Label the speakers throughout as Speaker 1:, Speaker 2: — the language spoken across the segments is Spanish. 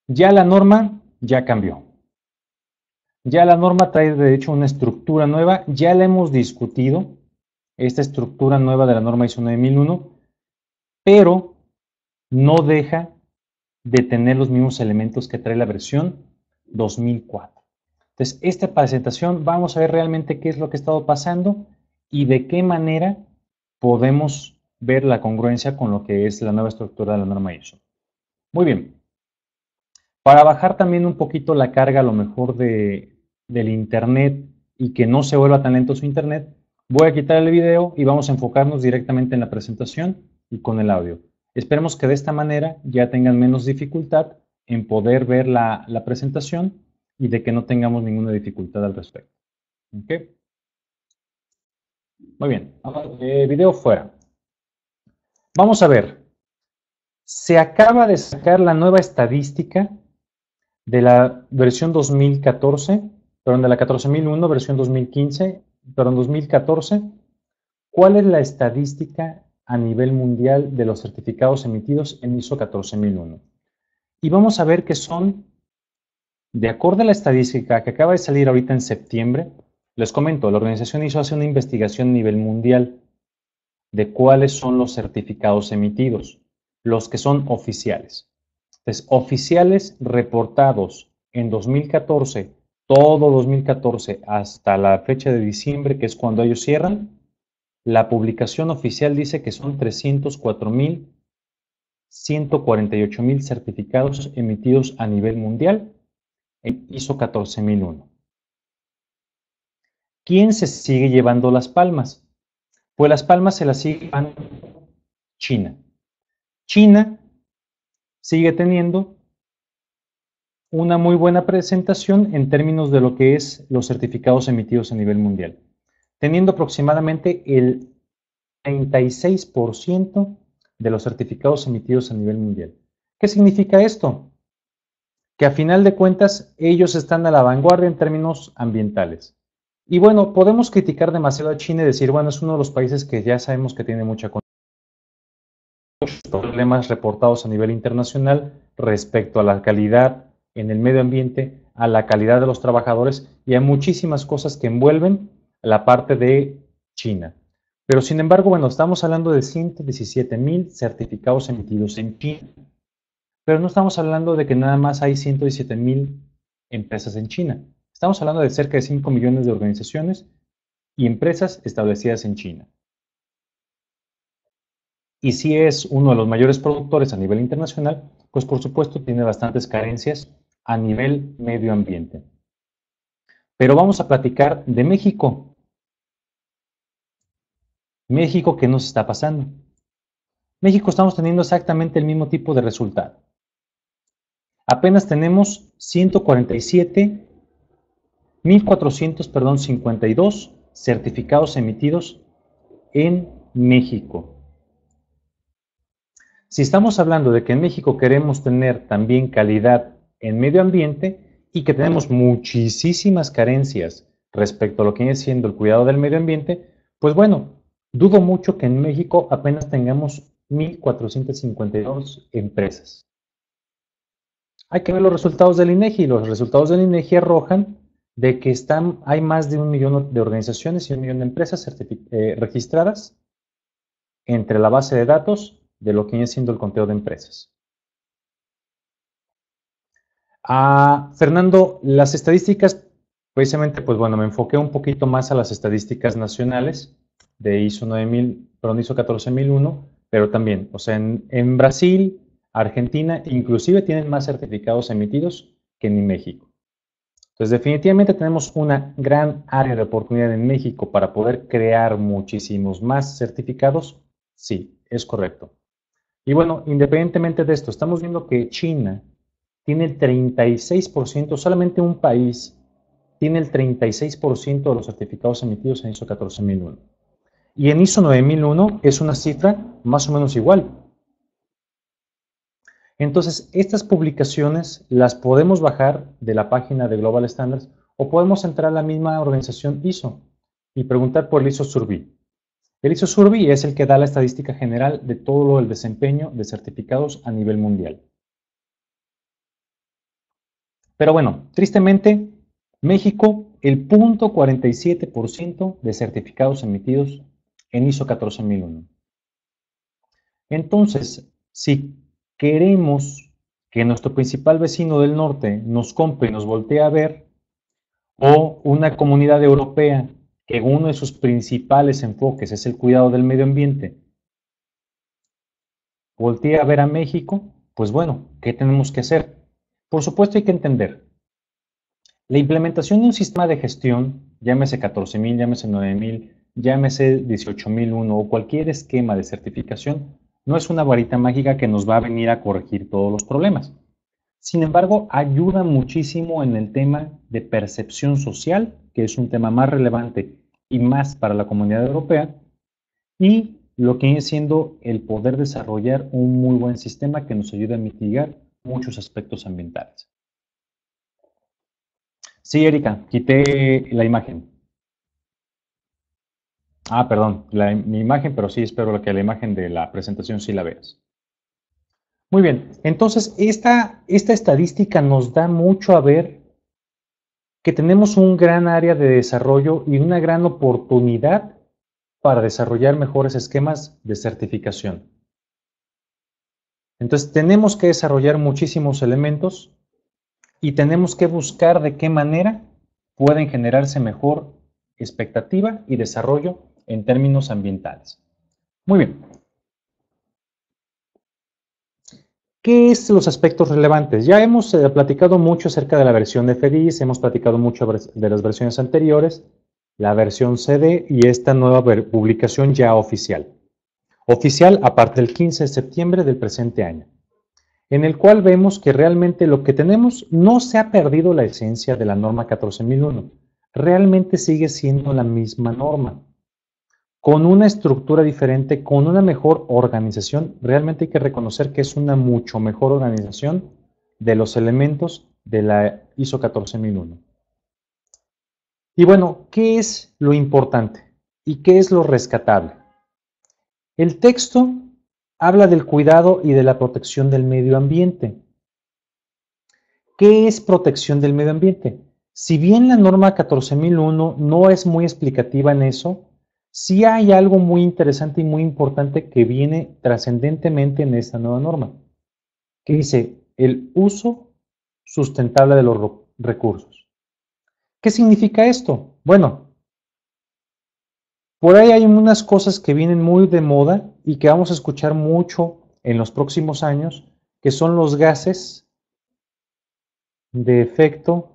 Speaker 1: Ya la norma ya cambió. Ya la norma trae de hecho una estructura nueva, ya la hemos discutido, esta estructura nueva de la norma ISO 9001, pero no deja de tener los mismos elementos que trae la versión 2004. Entonces, esta presentación vamos a ver realmente qué es lo que ha estado pasando y de qué manera podemos ver la congruencia con lo que es la nueva estructura de la norma ISO. Muy bien. Para bajar también un poquito la carga a lo mejor del internet y que no se vuelva tan lento su internet, voy a quitar el video y vamos a enfocarnos directamente en la presentación y con el audio. Esperemos que de esta manera ya tengan menos dificultad en poder ver la presentación y de que no tengamos ninguna dificultad al respecto. ¿Okay? Muy bien, video fuera. Vamos a ver, se acaba de sacar la nueva estadística de la versión 2014, perdón, de la 14001, versión 2015, perdón, 2014, ¿cuál es la estadística a nivel mundial de los certificados emitidos en ISO 14001? Y vamos a ver que son, de acuerdo a la estadística que acaba de salir ahorita en septiembre, les comento, la organización ISO hace una investigación a nivel mundial de cuáles son los certificados emitidos, los que son oficiales. Entonces, oficiales reportados en 2014, todo 2014 hasta la fecha de diciembre, que es cuando ellos cierran, la publicación oficial dice que son 304.148.000 certificados emitidos a nivel mundial en ISO 14001. ¿Quién se sigue llevando las palmas? Pues las palmas se las sigue llevando China. China sigue teniendo una muy buena presentación en términos de lo que es los certificados emitidos a nivel mundial, teniendo aproximadamente el 36% de los certificados emitidos a nivel mundial. ¿Qué significa esto? Que a final de cuentas ellos están a la vanguardia en términos ambientales. Y bueno, podemos criticar demasiado a China y decir, bueno, es uno de los países que ya sabemos que tiene muchos problemas reportados a nivel internacional respecto a la calidad en el medio ambiente, a la calidad de los trabajadores y a muchísimas cosas que envuelven la parte de China. Pero sin embargo, bueno, estamos hablando de 117.000 certificados emitidos en China. Pero no estamos hablando de que nada más hay 117.000 empresas en China. Estamos hablando de cerca de 5 millones de organizaciones y empresas establecidas en China. Y si es uno de los mayores productores a nivel internacional, pues por supuesto tiene bastantes carencias a nivel medio ambiente. Pero vamos a platicar de México. México, ¿qué nos está pasando? México estamos teniendo exactamente el mismo tipo de resultado. Apenas tenemos 147.452 certificados emitidos en México. Si estamos hablando de que en México queremos tener también calidad en medio ambiente y que tenemos muchísimas carencias respecto a lo que viene siendo el cuidado del medio ambiente, pues bueno, dudo mucho que en México apenas tengamos 1.452 empresas. Hay que ver los resultados del INEGI. Los resultados del INEGI arrojan de que hay más de 1 millón de organizaciones y 1 millón de empresas registradas entre la base de datos de lo que viene siendo el conteo de empresas. Fernando, las estadísticas, precisamente, pues bueno, me enfoqué un poquito más a las estadísticas nacionales de ISO 9000, perdón, ISO 14001, pero también, o sea, en Brasil, Argentina, inclusive tienen más certificados emitidos que en México. Entonces, definitivamente tenemos una gran área de oportunidad en México para poder crear muchísimos más certificados. Sí, es correcto. Y bueno, independientemente de esto, estamos viendo que China tiene el 36%, solamente un país tiene el 36% de los certificados emitidos en ISO 14001. Y en ISO 9001 es una cifra más o menos igual. Entonces, estas publicaciones las podemos bajar de la página de Global Standards o podemos entrar a la misma organización ISO y preguntar por el ISO Survey. El ISO Survey es el que da la estadística general de todo el desempeño de certificados a nivel mundial. Pero bueno, tristemente, México, el 0.47% de certificados emitidos en ISO 14001. Entonces, si queremos que nuestro principal vecino del norte nos compre y nos voltee a ver, o una comunidad europea que uno de sus principales enfoques es el cuidado del medio ambiente, voltee a ver a México, pues bueno, ¿qué tenemos que hacer? Por supuesto hay que entender, la implementación de un sistema de gestión, llámese 14.000, llámese 9.000, llámese 18.001 o cualquier esquema de certificación, no es una varita mágica que nos va a venir a corregir todos los problemas. Sin embargo, ayuda muchísimo en el tema de percepción social, que es un tema más relevante y más para la comunidad europea, y lo que viene siendo el poder desarrollar un muy buen sistema que nos ayude a mitigar muchos aspectos ambientales. Sí, Erika, quité la imagen. Ah, perdón, mi imagen, pero sí espero que la imagen de la presentación sí la veas. Muy bien, entonces esta estadística nos da mucho a ver que tenemos un gran área de desarrollo y una gran oportunidad para desarrollar mejores esquemas de certificación. Entonces tenemos que desarrollar muchísimos elementos y tenemos que buscar de qué manera pueden generarse mejor expectativa y desarrollo en términos ambientales. Muy bien. ¿Qué es los aspectos relevantes? Ya hemos platicado mucho acerca de la versión de FEDIS, hemos platicado mucho de las versiones anteriores, la versión CD y esta nueva publicación ya oficial. Oficial a partir del 15 de septiembre del presente año, en el cual vemos que realmente lo que tenemos no se ha perdido la esencia de la norma 14001, realmente sigue siendo la misma norma, con una estructura diferente, con una mejor organización. Realmente hay que reconocer que es una mucho mejor organización de los elementos de la ISO 14001. Y bueno, ¿qué es lo importante? ¿Y qué es lo rescatable? El texto habla del cuidado y de la protección del medio ambiente. ¿Qué es protección del medio ambiente? Si bien la norma 14001 no es muy explicativa en eso, sí hay algo muy interesante y muy importante que viene trascendentemente en esta nueva norma, que dice el uso sustentable de los recursos. ¿Qué significa esto? Bueno, por ahí hay unas cosas que vienen muy de moda y que vamos a escuchar mucho en los próximos años, que son los gases de efecto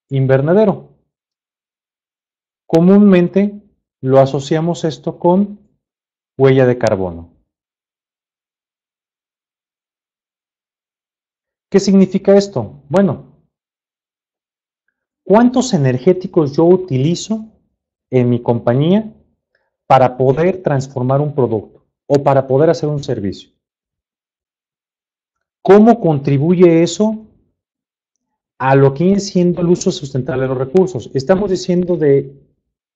Speaker 1: invernadero. Comúnmente lo asociamos esto con huella de carbono. ¿Qué significa esto? Bueno, ¿cuántos energéticos yo utilizo en mi compañía para poder transformar un producto o para poder hacer un servicio? ¿Cómo contribuye eso a lo que viene siendo el uso sustentable de los recursos? Estamos diciendo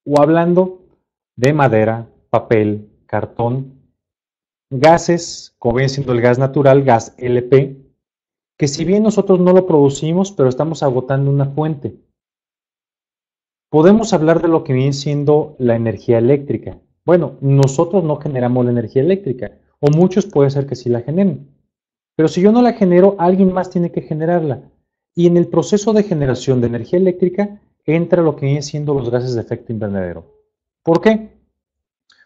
Speaker 1: o hablando de madera, papel, cartón, gases, como viene siendo el gas natural, gas LP, que si bien nosotros no lo producimos, pero estamos agotando una fuente. Podemos hablar de lo que viene siendo la energía eléctrica. Bueno, nosotros no generamos la energía eléctrica, o muchos puede ser que sí la generen. Pero si yo no la genero, alguien más tiene que generarla. Y en el proceso de generación de energía eléctrica entra lo que viene siendo los gases de efecto invernadero. ¿Por qué?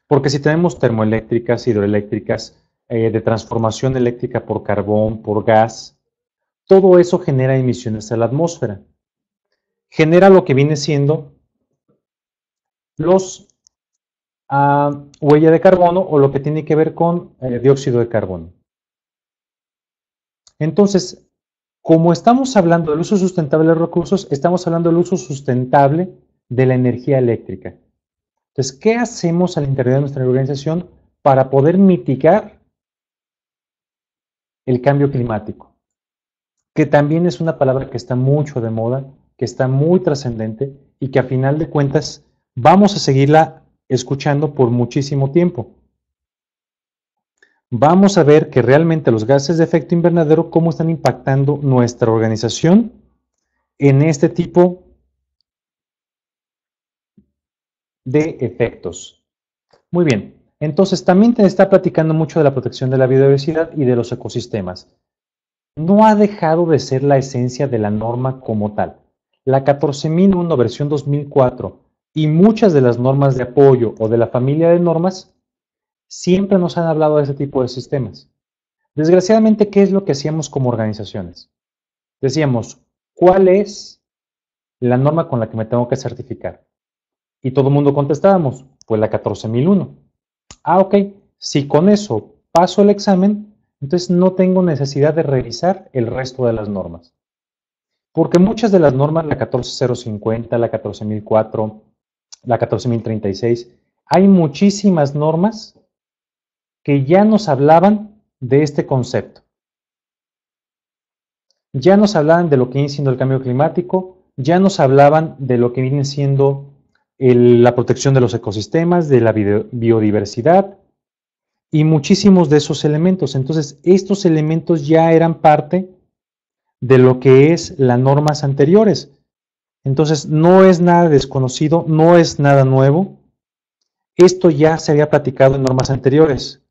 Speaker 1: Porque si tenemos termoeléctricas, hidroeléctricas, de transformación eléctrica por carbón, por gas, todo eso genera emisiones a la atmósfera. Genera lo que viene siendo los huella de carbono o lo que tiene que ver con dióxido de carbono. Entonces, como estamos hablando del uso sustentable de los recursos, estamos hablando del uso sustentable de la energía eléctrica. Entonces, ¿qué hacemos al interior de nuestra organización para poder mitigar el cambio climático? Que también es una palabra que está mucho de moda, que está muy trascendente y que a final de cuentas vamos a seguirla escuchando por muchísimo tiempo. vamos a ver que realmente los gases de efecto invernadero, cómo están impactando nuestra organización en este tipo de efectos. Muy bien, entonces también te está platicando mucho de la protección de la biodiversidad y de los ecosistemas. No ha dejado de ser la esencia de la norma como tal. La 14001 versión 2004 y muchas de las normas de apoyo o de la familia de normas siempre nos han hablado de ese tipo de sistemas. Desgraciadamente, ¿qué es lo que hacíamos como organizaciones? Decíamos, ¿cuál es la norma con la que me tengo que certificar? Y todo el mundo contestábamos, pues la 14001. Ah, ok, si con eso paso el examen, entonces no tengo necesidad de revisar el resto de las normas. Porque muchas de las normas, la 14050, la 14004, la 14036, hay muchísimas normas que ya nos hablaban de este concepto. Ya nos hablaban de lo que viene siendo el cambio climático, ya nos hablaban de lo que viene siendo la protección de los ecosistemas, de la biodiversidad y muchísimos de esos elementos. Entonces, estos elementos ya eran parte de lo que es las normas anteriores. Entonces, no es nada desconocido, no es nada nuevo. Esto ya se había platicado en normas anteriores.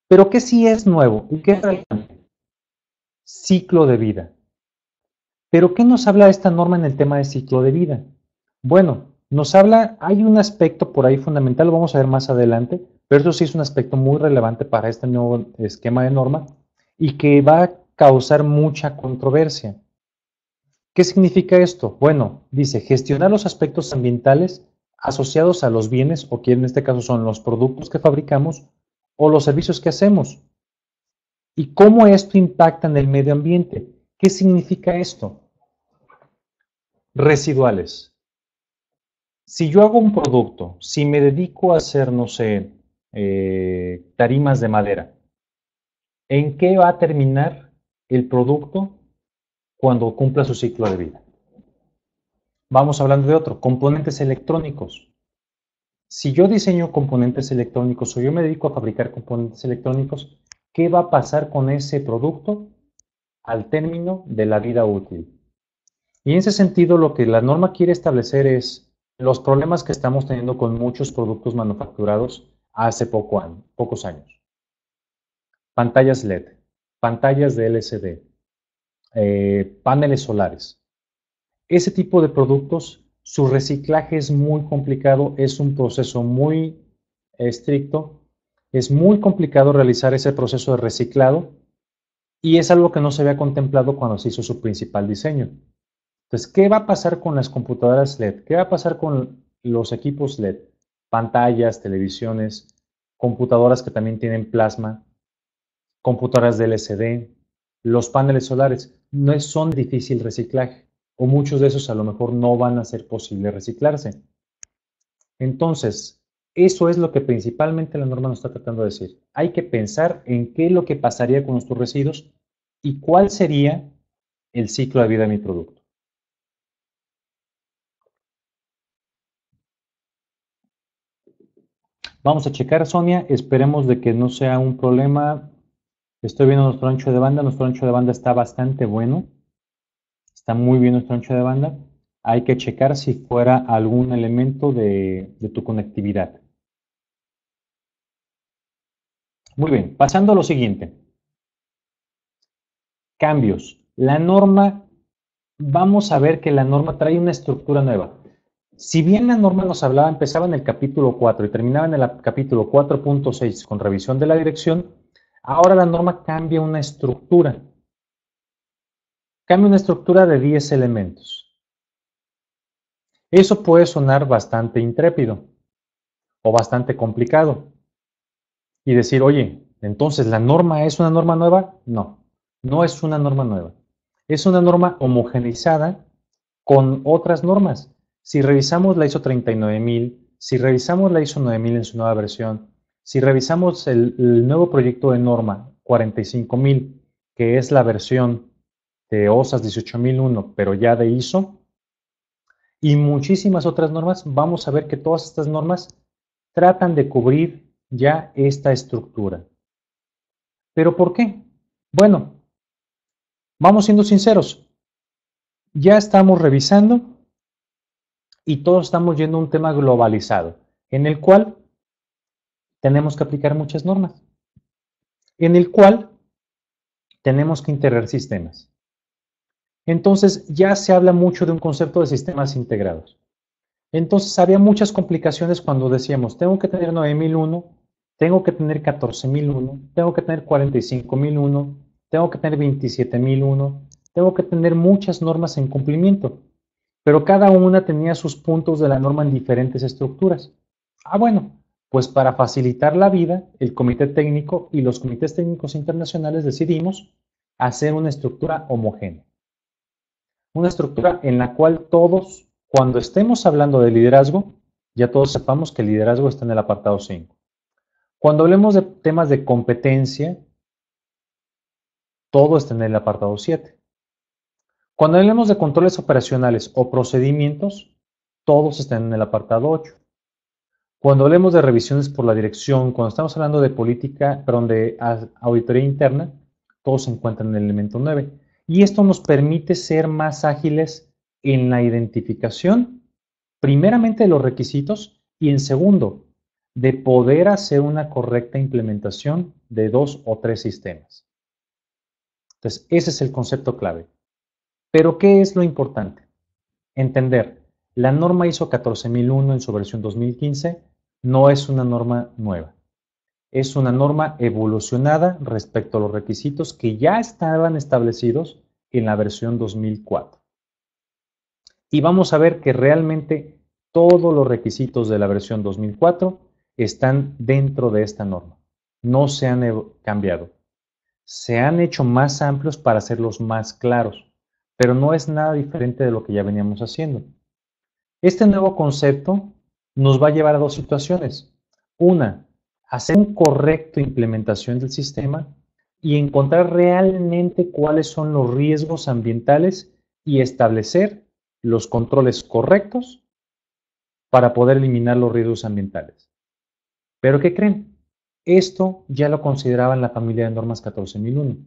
Speaker 1: Pero ¿qué sí es nuevo? ¿Y qué es relevante? Ciclo de vida. ¿Pero qué nos habla esta norma en el tema de ciclo de vida? Bueno, nos habla, hay un aspecto por ahí fundamental, lo vamos a ver más adelante, pero eso sí es un aspecto muy relevante para este nuevo esquema de norma y que va a causar mucha controversia. ¿Qué significa esto? Bueno, dice gestionar los aspectos ambientales asociados a los bienes, o que en este caso son los productos que fabricamos o los servicios que hacemos. ¿Y cómo esto impacta en el medio ambiente? ¿Qué significa esto? Residuales. Si yo hago un producto, si me dedico a hacer, no sé, tarimas de madera, ¿en qué va a terminar el producto cuando cumpla su ciclo de vida? Vamos hablando de otro, componentes electrónicos. Si yo diseño componentes electrónicos o yo me dedico a fabricar componentes electrónicos, ¿qué va a pasar con ese producto al término de la vida útil? Y en ese sentido, lo que la norma quiere establecer es los problemas que estamos teniendo con muchos productos manufacturados hace pocos años. Pantallas LED, pantallas de LCD, paneles solares. Ese tipo de productos, su reciclaje es muy complicado, es un proceso muy estricto, es muy complicado realizar ese proceso de reciclado y es algo que no se había contemplado cuando se hizo su principal diseño. Entonces, ¿qué va a pasar con las computadoras LED? ¿Qué va a pasar con los equipos LED? Pantallas, televisiones, computadoras que también tienen plasma, computadoras de LCD, los paneles solares, no son difícil reciclaje o muchos de esos a lo mejor no van a ser posible reciclarse. Entonces, eso es lo que principalmente la norma nos está tratando de decir. Hay que pensar en qué es lo que pasaría con nuestros residuos y cuál sería el ciclo de vida de mi producto. Vamos a checar, Sonia, esperemos de que no sea un problema. Estoy viendo nuestro ancho de banda está bastante bueno, está muy bien nuestro ancho de banda. Hay que checar si fuera algún elemento de tu conectividad. Muy bien, pasando a lo siguiente. Cambios. La norma, vamos a ver que la norma trae una estructura nueva. Si bien la norma nos hablaba, empezaba en el capítulo 4 y terminaba en el capítulo 4.6 con revisión de la dirección, ahora la norma cambia una estructura. Cambia una estructura de 10 elementos. Eso puede sonar bastante intrépido o bastante complicado. Y decir, oye, entonces, ¿la norma es una norma nueva? No, no es una norma nueva. Es una norma homogeneizada con otras normas. Si revisamos la ISO 39000, si revisamos la ISO 9000 en su nueva versión, si revisamos el nuevo proyecto de norma 45000, que es la versión de OSAS 18001, pero ya de ISO, y muchísimas otras normas, vamos a ver que todas estas normas tratan de cubrir ya esta estructura. ¿Pero por qué? Bueno, vamos siendo sinceros. Ya estamos revisando y todos estamos yendo a un tema globalizado, en el cual tenemos que aplicar muchas normas, en el cual tenemos que integrar sistemas. Entonces ya se habla mucho de un concepto de sistemas integrados. Entonces había muchas complicaciones cuando decíamos, tengo que tener 9001, tengo que tener 14001, tengo que tener 45001, tengo que tener 27001, tengo que tener muchas normas en cumplimiento, pero cada una tenía sus puntos de la norma en diferentes estructuras. Bueno, pues para facilitar la vida, el comité técnico y los comités técnicos internacionales decidimos hacer una estructura homogénea. Una estructura en la cual todos, cuando estemos hablando de liderazgo, ya todos sepamos que el liderazgo está en el apartado 5. Cuando hablemos de temas de competencia, todo está en el apartado 7. Cuando hablemos de controles operacionales o procedimientos, todos están en el apartado 8. Cuando hablemos de revisiones por la dirección, cuando estamos hablando de política, perdón, de auditoría interna, todos se encuentran en el elemento 9. Y esto nos permite ser más ágiles en la identificación, primeramente de los requisitos y en segundo, de poder hacer una correcta implementación de 2 o 3 sistemas. Entonces, ese es el concepto clave. Pero, ¿qué es lo importante? Entender, la norma ISO 14001 en su versión 2015 no es una norma nueva. Es una norma evolucionada respecto a los requisitos que ya estaban establecidos en la versión 2004. Y vamos a ver que realmente todos los requisitos de la versión 2004 están dentro de esta norma. No se han cambiado. Se han hecho más amplios para hacerlos más claros, pero no es nada diferente de lo que ya veníamos haciendo. Este nuevo concepto nos va a llevar a dos situaciones. Una, hacer una correcta implementación del sistema y encontrar realmente cuáles son los riesgos ambientales y establecer los controles correctos para poder eliminar los riesgos ambientales. ¿Pero qué creen? Esto ya lo consideraban la familia de normas 14001.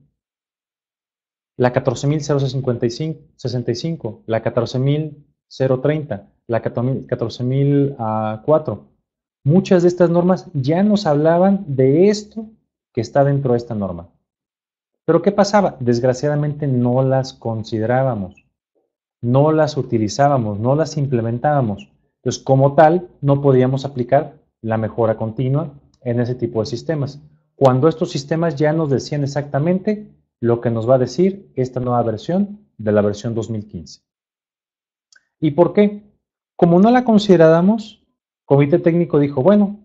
Speaker 1: La 14065, la 14030, la 14004. Muchas de estas normas ya nos hablaban de esto que está dentro de esta norma. ¿Pero qué pasaba? Desgraciadamente no las considerábamos, no las utilizábamos, no las implementábamos. Entonces, como tal, no podíamos aplicar la mejora continua en ese tipo de sistemas. Cuando estos sistemas ya nos decían exactamente lo que nos va a decir esta nueva versión de la versión 2015. ¿Y por qué? Como no la considerábamos, el comité técnico dijo, bueno,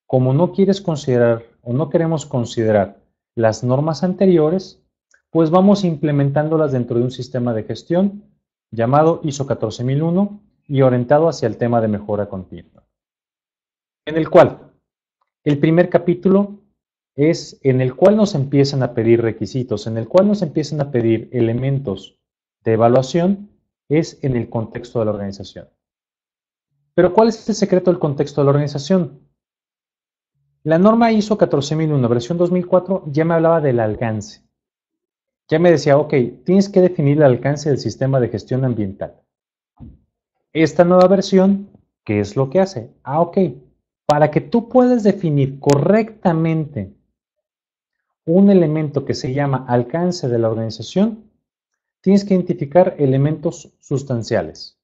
Speaker 1: como no quieres considerar o no queremos considerar las normas anteriores, pues vamos implementándolas dentro de un sistema de gestión llamado ISO 14001 y orientado hacia el tema de mejora continua. En el cual, el primer capítulo es en el cual nos empiezan a pedir requisitos, en el cual nos empiezan a pedir elementos de evaluación, es en el contexto de la organización. Pero ¿cuál es el secreto del contexto de la organización? La norma ISO 14001, versión 2004, ya me hablaba del alcance. Ya me decía, ok, tienes que definir el alcance del sistema de gestión ambiental. Esta nueva versión, ¿qué es lo que hace? Ok, para que tú puedas definir correctamente un elemento que se llama alcance de la organización, tienes que identificar elementos sustanciales.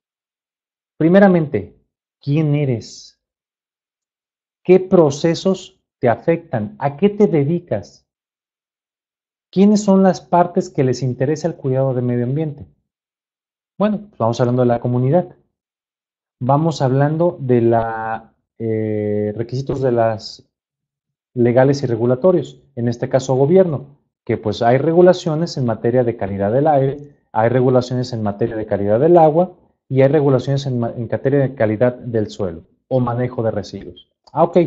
Speaker 1: Primeramente, ¿quién eres? ¿Qué procesos te afectan? ¿A qué te dedicas? ¿Quiénes son las partes que les interesa el cuidado del medio ambiente? Bueno, pues vamos hablando de la comunidad. Vamos hablando de los requisitos de las legales y regulatorios, en este caso gobierno, que pues hay regulaciones en materia de calidad del aire, hay regulaciones en materia de calidad del agua y hay regulaciones en materia de calidad del suelo o manejo de residuos. Ok.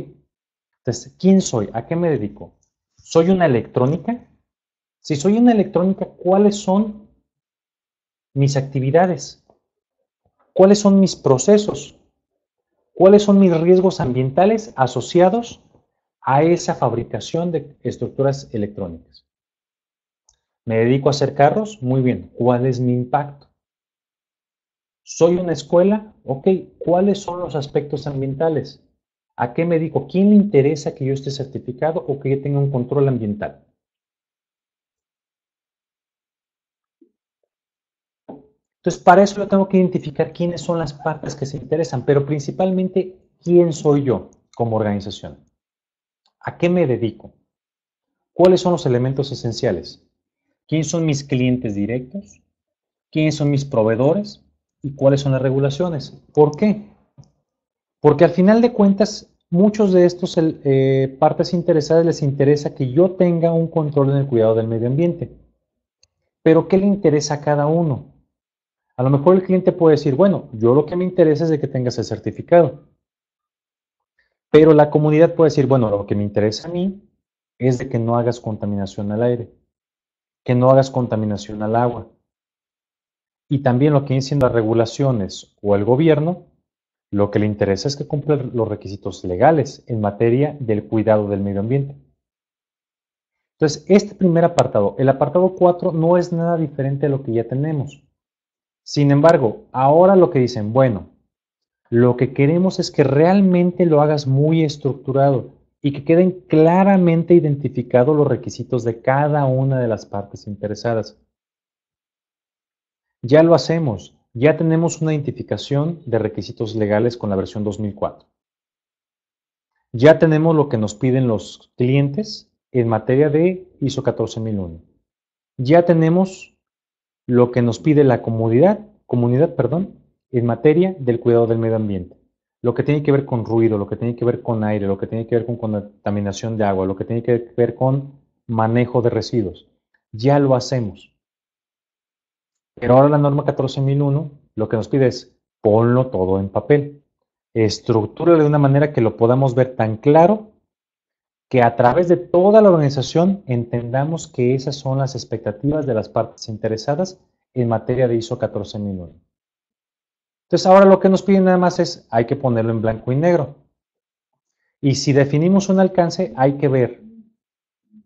Speaker 1: Entonces, ¿quién soy? ¿A qué me dedico? ¿Soy una electrónica? Si soy una electrónica, ¿cuáles son mis actividades? ¿Cuáles son mis procesos? ¿Cuáles son mis riesgos ambientales asociados a esa fabricación de estructuras electrónicas? ¿Me dedico a hacer carros? Muy bien. ¿Cuál es mi impacto? ¿Soy una escuela? Ok. ¿Cuáles son los aspectos ambientales? ¿A qué me dedico? ¿Quién le interesa que yo esté certificado o que yo tenga un control ambiental? Entonces, para eso yo tengo que identificar quiénes son las partes que se interesan, pero principalmente, ¿quién soy yo como organización? ¿A qué me dedico? ¿Cuáles son los elementos esenciales? ¿Quiénes son mis clientes directos? ¿Quiénes son mis proveedores? ¿Y cuáles son las regulaciones? ¿Por qué? Porque al final de cuentas, muchos de estos partes interesadas les interesa que yo tenga un control en el cuidado del medio ambiente. Pero ¿qué le interesa a cada uno? A lo mejor el cliente puede decir, bueno, yo lo que me interesa es de que tengas el certificado. Pero la comunidad puede decir, bueno, lo que me interesa a mí es de que no hagas contaminación al aire, que no hagas contaminación al agua. Y también lo que vienen siendo las regulaciones o el gobierno, lo que le interesa es que cumpla los requisitos legales en materia del cuidado del medio ambiente. Entonces, este primer apartado, el apartado 4, no es nada diferente a lo que ya tenemos. Sin embargo, ahora lo que dicen, bueno, lo que queremos es que realmente lo hagas muy estructurado y que queden claramente identificados los requisitos de cada una de las partes interesadas. Ya lo hacemos, ya tenemos una identificación de requisitos legales con la versión 2004. Ya tenemos lo que nos piden los clientes en materia de ISO 14001. Ya tenemos lo que nos pide la comunidad, en materia del cuidado del medio ambiente. Lo que tiene que ver con ruido, lo que tiene que ver con aire, lo que tiene que ver con contaminación de agua, lo que tiene que ver con manejo de residuos. Ya lo hacemos. Pero ahora la norma 14001 lo que nos pide es ponlo todo en papel. Estructúralo de una manera que lo podamos ver tan claro que a través de toda la organización entendamos que esas son las expectativas de las partes interesadas en materia de ISO 14001. Entonces ahora lo que nos piden nada más es, hay que ponerlo en blanco y negro. Y si definimos un alcance, hay que ver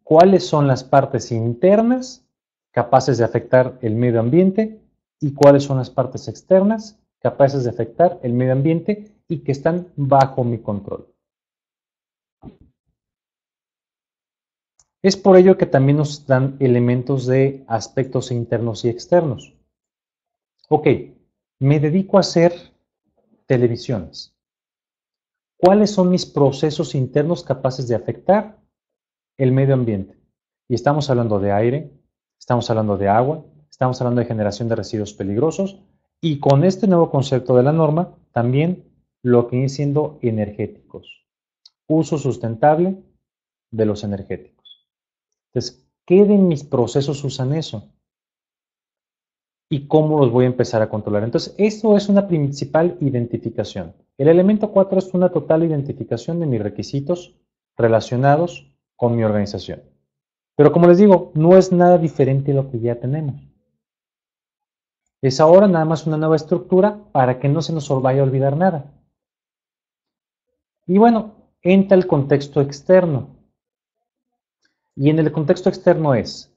Speaker 1: cuáles son las partes internas capaces de afectar el medio ambiente y cuáles son las partes externas capaces de afectar el medio ambiente y que están bajo mi control. Es por ello que también nos dan elementos de aspectos internos y externos. Ok, me dedico a hacer televisiones. ¿Cuáles son mis procesos internos capaces de afectar el medio ambiente? Y estamos hablando de aire, estamos hablando de agua, estamos hablando de generación de residuos peligrosos y con este nuevo concepto de la norma también lo que viene siendo energéticos. Uso sustentable de los energéticos. Entonces, ¿qué de mis procesos usan eso? ¿Y cómo los voy a empezar a controlar? Entonces, esto es una principal identificación. El elemento 4 es una total identificación de mis requisitos relacionados con mi organización. Pero como les digo, no es nada diferente a lo que ya tenemos. Es ahora nada más una nueva estructura para que no se nos vaya a olvidar nada. Y bueno, entra el contexto externo. Y en el contexto externo es,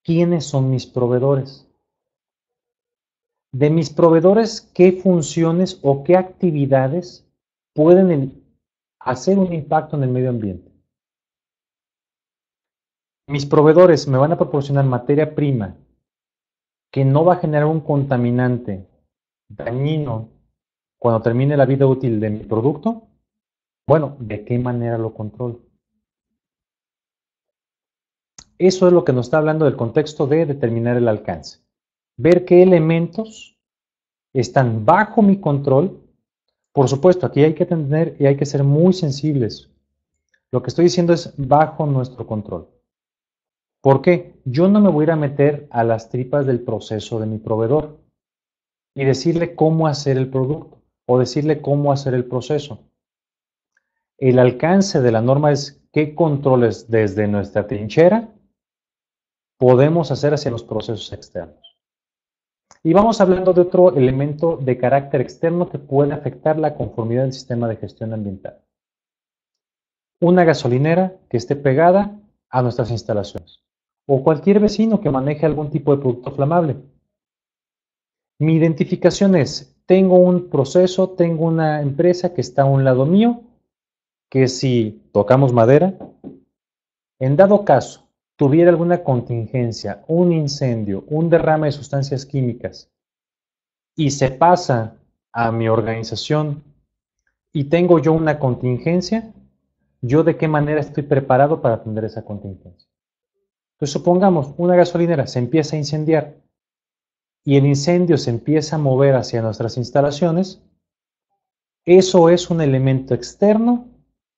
Speaker 1: ¿quiénes son mis proveedores? De mis proveedores, ¿qué funciones o qué actividades pueden hacer un impacto en el medio ambiente? Mis proveedores me van a proporcionar materia prima que no va a generar un contaminante dañino cuando termine la vida útil de mi producto. Bueno, ¿de qué manera lo controlo? Eso es lo que nos está hablando del contexto de determinar el alcance. Ver qué elementos están bajo mi control. Por supuesto, aquí hay que tener y hay que ser muy sensibles. Lo que estoy diciendo es bajo nuestro control. ¿Por qué? Yo no me voy a ir a meter a las tripas del proceso de mi proveedor y decirle cómo hacer el producto o decirle cómo hacer el proceso. El alcance de la norma es qué controles desde nuestra trinchera podemos hacer hacia los procesos externos. Y vamos hablando de otro elemento de carácter externo que puede afectar la conformidad del sistema de gestión ambiental. Una gasolinera que esté pegada a nuestras instalaciones o cualquier vecino que maneje algún tipo de producto flamable. Mi identificación es, tengo un proceso, tengo una empresa que está a un lado mío, que si tocamos madera, en dado caso tuviera alguna contingencia, un incendio, un derrame de sustancias químicas y se pasa a mi organización y tengo yo una contingencia, ¿yo de qué manera estoy preparado para atender esa contingencia? Entonces supongamos una gasolinera se empieza a incendiar y el incendio se empieza a mover hacia nuestras instalaciones, eso es un elemento externo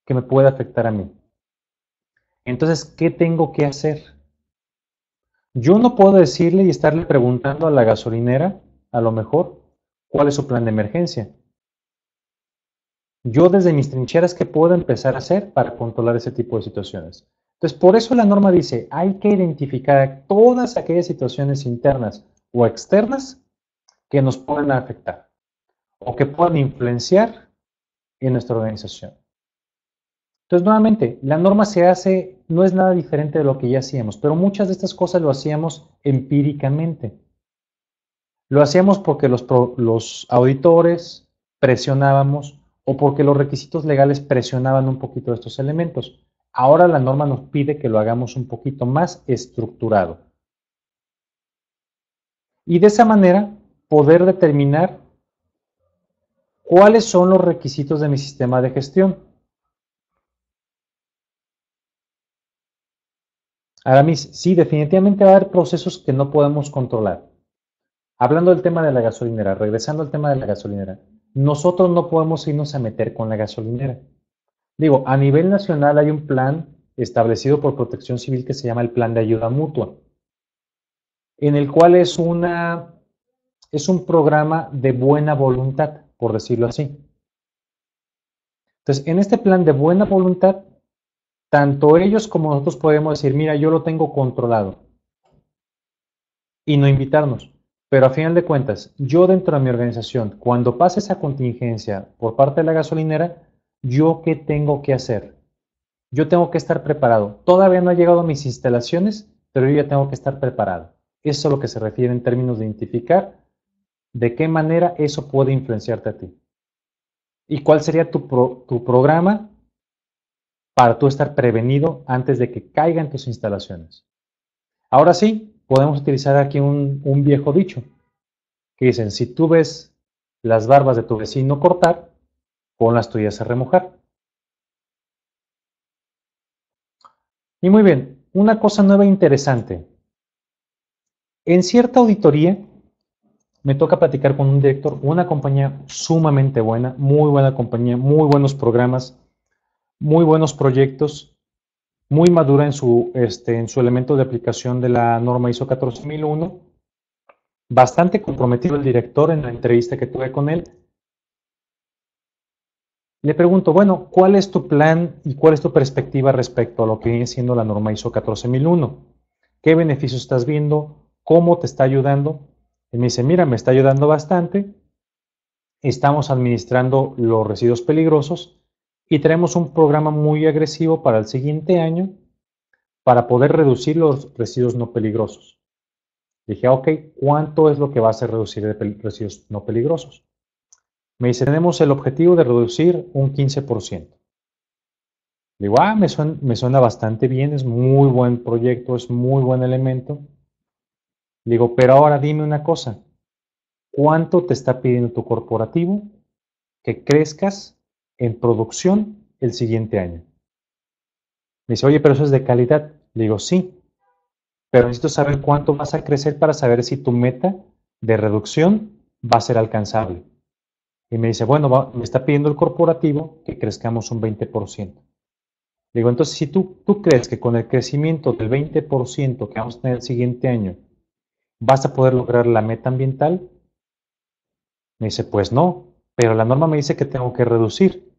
Speaker 1: que me puede afectar a mí. Entonces, ¿qué tengo que hacer? Yo no puedo decirle y estarle preguntando a la gasolinera, a lo mejor, cuál es su plan de emergencia. Yo desde mis trincheras, ¿qué puedo empezar a hacer para controlar ese tipo de situaciones? Entonces, por eso la norma dice, hay que identificar todas aquellas situaciones internas o externas que nos pueden afectar o que puedan influenciar en nuestra organización. Entonces, nuevamente, la norma se hace, no es nada diferente de lo que ya hacíamos, pero muchas de estas cosas lo hacíamos empíricamente. Lo hacíamos porque los auditores presionábamos o porque los requisitos legales presionaban un poquito estos elementos. Ahora la norma nos pide que lo hagamos un poquito más estructurado. Y de esa manera poder determinar cuáles son los requisitos de mi sistema de gestión. Aramis, sí, definitivamente va a haber procesos que no podemos controlar. Hablando del tema de la gasolinera, regresando al tema de la gasolinera, nosotros no podemos irnos a meter con la gasolinera. Digo, a nivel nacional hay un plan establecido por Protección Civil que se llama el Plan de Ayuda Mutua, en el cual es un programa de buena voluntad, por decirlo así. Entonces, en este plan de buena voluntad, tanto ellos como nosotros podemos decir, mira, yo lo tengo controlado y no invitarnos. Pero a final de cuentas, yo dentro de mi organización, cuando pase esa contingencia por parte de la gasolinera, ¿yo qué tengo que hacer? Yo tengo que estar preparado. Todavía no ha llegado a mis instalaciones, pero yo ya tengo que estar preparado. Eso es a lo que se refiere en términos de identificar de qué manera eso puede influenciarte a ti. ¿Y cuál sería tu programa para tú estar prevenido antes de que caigan tus instalaciones? Ahora sí, podemos utilizar aquí un viejo dicho que dicen, si tú ves las barbas de tu vecino cortar, pon las tuyas a remojar. Y muy bien, una cosa nueva e interesante. En cierta auditoría, me toca platicar con un director, una compañía sumamente buena, muy buena compañía, muy buenos programas, muy buenos proyectos, muy madura en su elemento de aplicación de la norma ISO 14001, bastante comprometido el director en la entrevista que tuve con él. Le pregunto, bueno, ¿cuál es tu plan y cuál es tu perspectiva respecto a lo que viene siendo la norma ISO 14001? ¿Qué beneficios estás viendo? ¿Cómo te está ayudando? Y me dice, mira, me está ayudando bastante. Estamos administrando los residuos peligrosos y tenemos un programa muy agresivo para el siguiente año para poder reducir los residuos no peligrosos. Dije, ok, ¿cuánto es lo que va a hacer reducir de residuos no peligrosos? Me dice, tenemos el objetivo de reducir un 15%. Le digo, me suena bastante bien, es muy buen proyecto, es muy buen elemento. Le digo, pero ahora dime una cosa, ¿cuánto te está pidiendo tu corporativo que crezcas en producción el siguiente año? Me dice, oye, pero eso es de calidad. Le digo, sí, pero necesito saber cuánto vas a crecer para saber si tu meta de reducción va a ser alcanzable. Y me dice, bueno, me está pidiendo el corporativo que crezcamos un 20%. Le digo, entonces, si tú crees que con el crecimiento del 20% que vamos a tener el siguiente año, vas a poder lograr la meta ambiental, me dice, pues no, pero la norma me dice que tengo que reducir.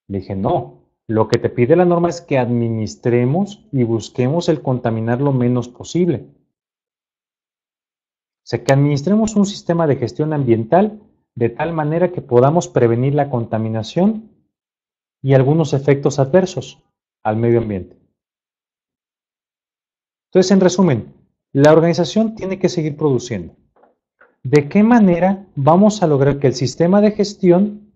Speaker 1: Le dije, no, lo que te pide la norma es que administremos y busquemos el contaminar lo menos posible. sea, que administremos un sistema de gestión ambiental de tal manera que podamos prevenir la contaminación y algunos efectos adversos al medio ambiente. Entonces, en resumen, la organización tiene que seguir produciendo. ¿De qué manera vamos a lograr que el sistema de gestión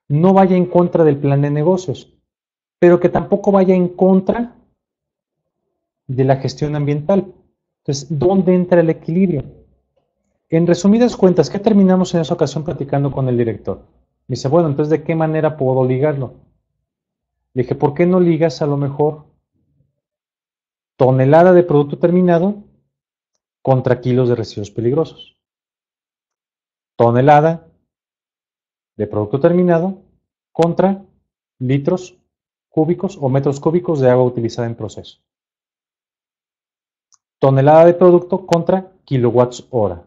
Speaker 1: no vaya en contra del plan de negocios, pero que tampoco vaya en contra de la gestión ambiental? Entonces, ¿dónde entra el equilibrio? En resumidas cuentas, ¿qué terminamos en esa ocasión platicando con el director? Me dice, bueno, entonces, ¿de qué manera puedo ligarlo? Le dije, ¿por qué no ligas a lo mejor tonelada de producto terminado contra kilos de residuos peligrosos? Tonelada de producto terminado contra litros cúbicos o metros cúbicos de agua utilizada en proceso. Tonelada de producto contra kilowatts hora.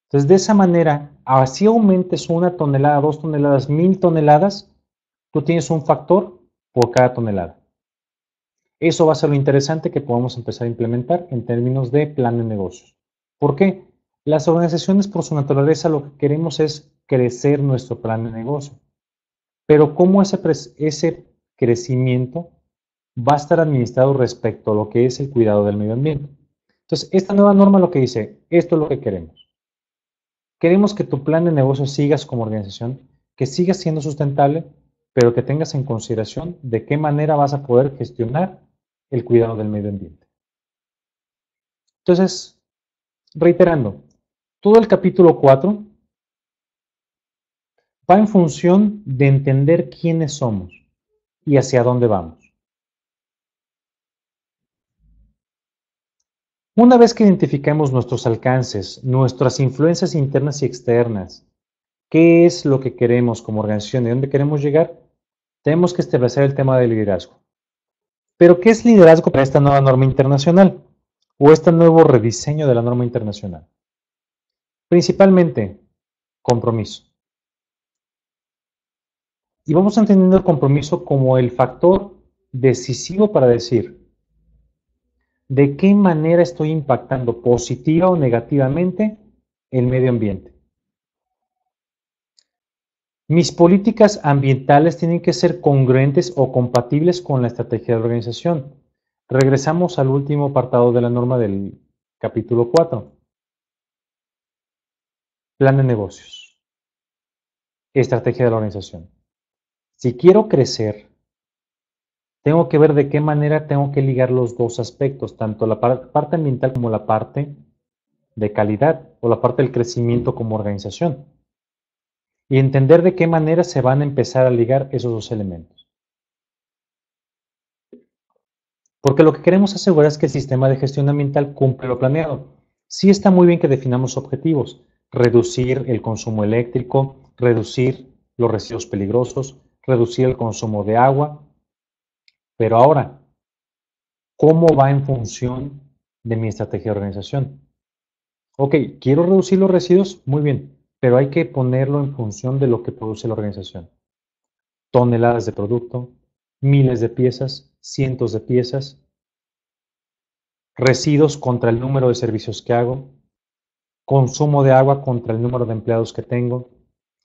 Speaker 1: Entonces, de esa manera, así aumentes 1 tonelada, 2 toneladas, 1000 toneladas, tú tienes un factor por cada tonelada. Eso va a ser lo interesante que podamos empezar a implementar en términos de plan de negocios. ¿Por qué? Las organizaciones, por su naturaleza, lo que queremos es crecer nuestro plan de negocio. Pero ¿cómo ese crecimiento va a estar administrado respecto a lo que es el cuidado del medio ambiente? Entonces, esta nueva norma lo que dice, esto es lo que queremos. Queremos que tu plan de negocio sigas como organización, que sigas siendo sustentable, pero que tengas en consideración de qué manera vas a poder gestionar el cuidado del medio ambiente. Entonces, reiterando, todo el capítulo 4 va en función de entender quiénes somos y hacia dónde vamos. Una vez que identificamos nuestros alcances, nuestras influencias internas y externas, qué es lo que queremos como organización y dónde queremos llegar, tenemos que establecer el tema del liderazgo. Pero, ¿qué es liderazgo para esta nueva norma internacional o este nuevo rediseño de la norma internacional? Principalmente, compromiso. Y vamos entendiendo el compromiso como el factor decisivo para decir de qué manera estoy impactando positiva o negativamente el medio ambiente. Mis políticas ambientales tienen que ser congruentes o compatibles con la estrategia de la organización. Regresamos al último apartado de la norma del capítulo 4. Plan de negocios. Estrategia de la organización. Si quiero crecer, tengo que ver de qué manera tengo que ligar los dos aspectos, tanto la parte ambiental como la parte de calidad o la parte del crecimiento como organización. Y entender de qué manera se van a empezar a ligar esos dos elementos. Porque lo que queremos asegurar es que el sistema de gestión ambiental cumple lo planeado. Sí está muy bien que definamos objetivos, reducir el consumo eléctrico, reducir los residuos peligrosos, reducir el consumo de agua, pero ahora, ¿cómo va en función de mi estrategia de organización? Ok, quiero reducir los residuos, muy bien, pero hay que ponerlo en función de lo que produce la organización. Toneladas de producto, miles de piezas, cientos de piezas, residuos contra el número de servicios que hago, consumo de agua contra el número de empleados que tengo.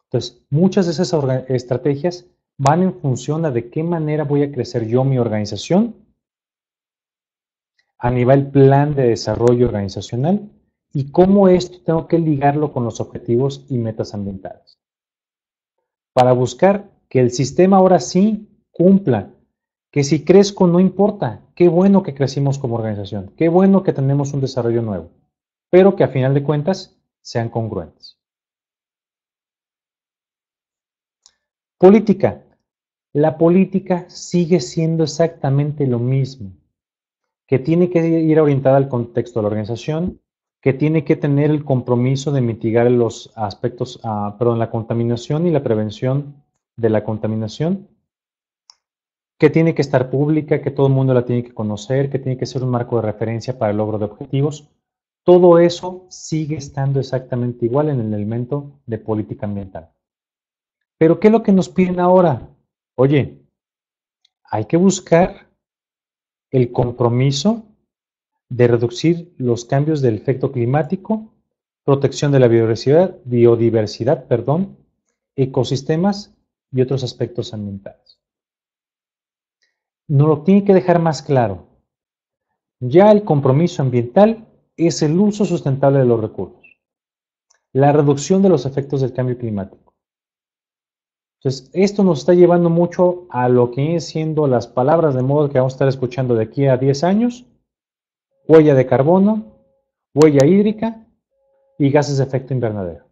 Speaker 1: Entonces, muchas de esas estrategias van en función a de qué manera voy a crecer yo mi organización a nivel plan de desarrollo organizacional y cómo esto tengo que ligarlo con los objetivos y metas ambientales. Para buscar que el sistema ahora sí cumpla, que si crezco no importa, qué bueno que crecimos como organización, qué bueno que tenemos un desarrollo nuevo, pero que a final de cuentas sean congruentes. Política. La política sigue siendo exactamente lo mismo, que tiene que ir orientada al contexto de la organización, que tiene que tener el compromiso de mitigar los aspectos, la contaminación y la prevención de la contaminación, que tiene que estar pública, que todo el mundo la tiene que conocer, que tiene que ser un marco de referencia para el logro de objetivos. Todo eso sigue estando exactamente igual en el elemento de política ambiental. Pero ¿qué es lo que nos piden ahora? Oye, hay que buscar el compromiso de reducir los cambios del efecto climático, protección de la biodiversidad, ecosistemas y otros aspectos ambientales. Nos lo tiene que dejar más claro. Ya el compromiso ambiental es el uso sustentable de los recursos, la reducción de los efectos del cambio climático. Entonces, esto nos está llevando mucho a lo que vienen siendo las palabras de moda que vamos a estar escuchando de aquí a 10 años: huella de carbono, huella hídrica y gases de efecto invernadero.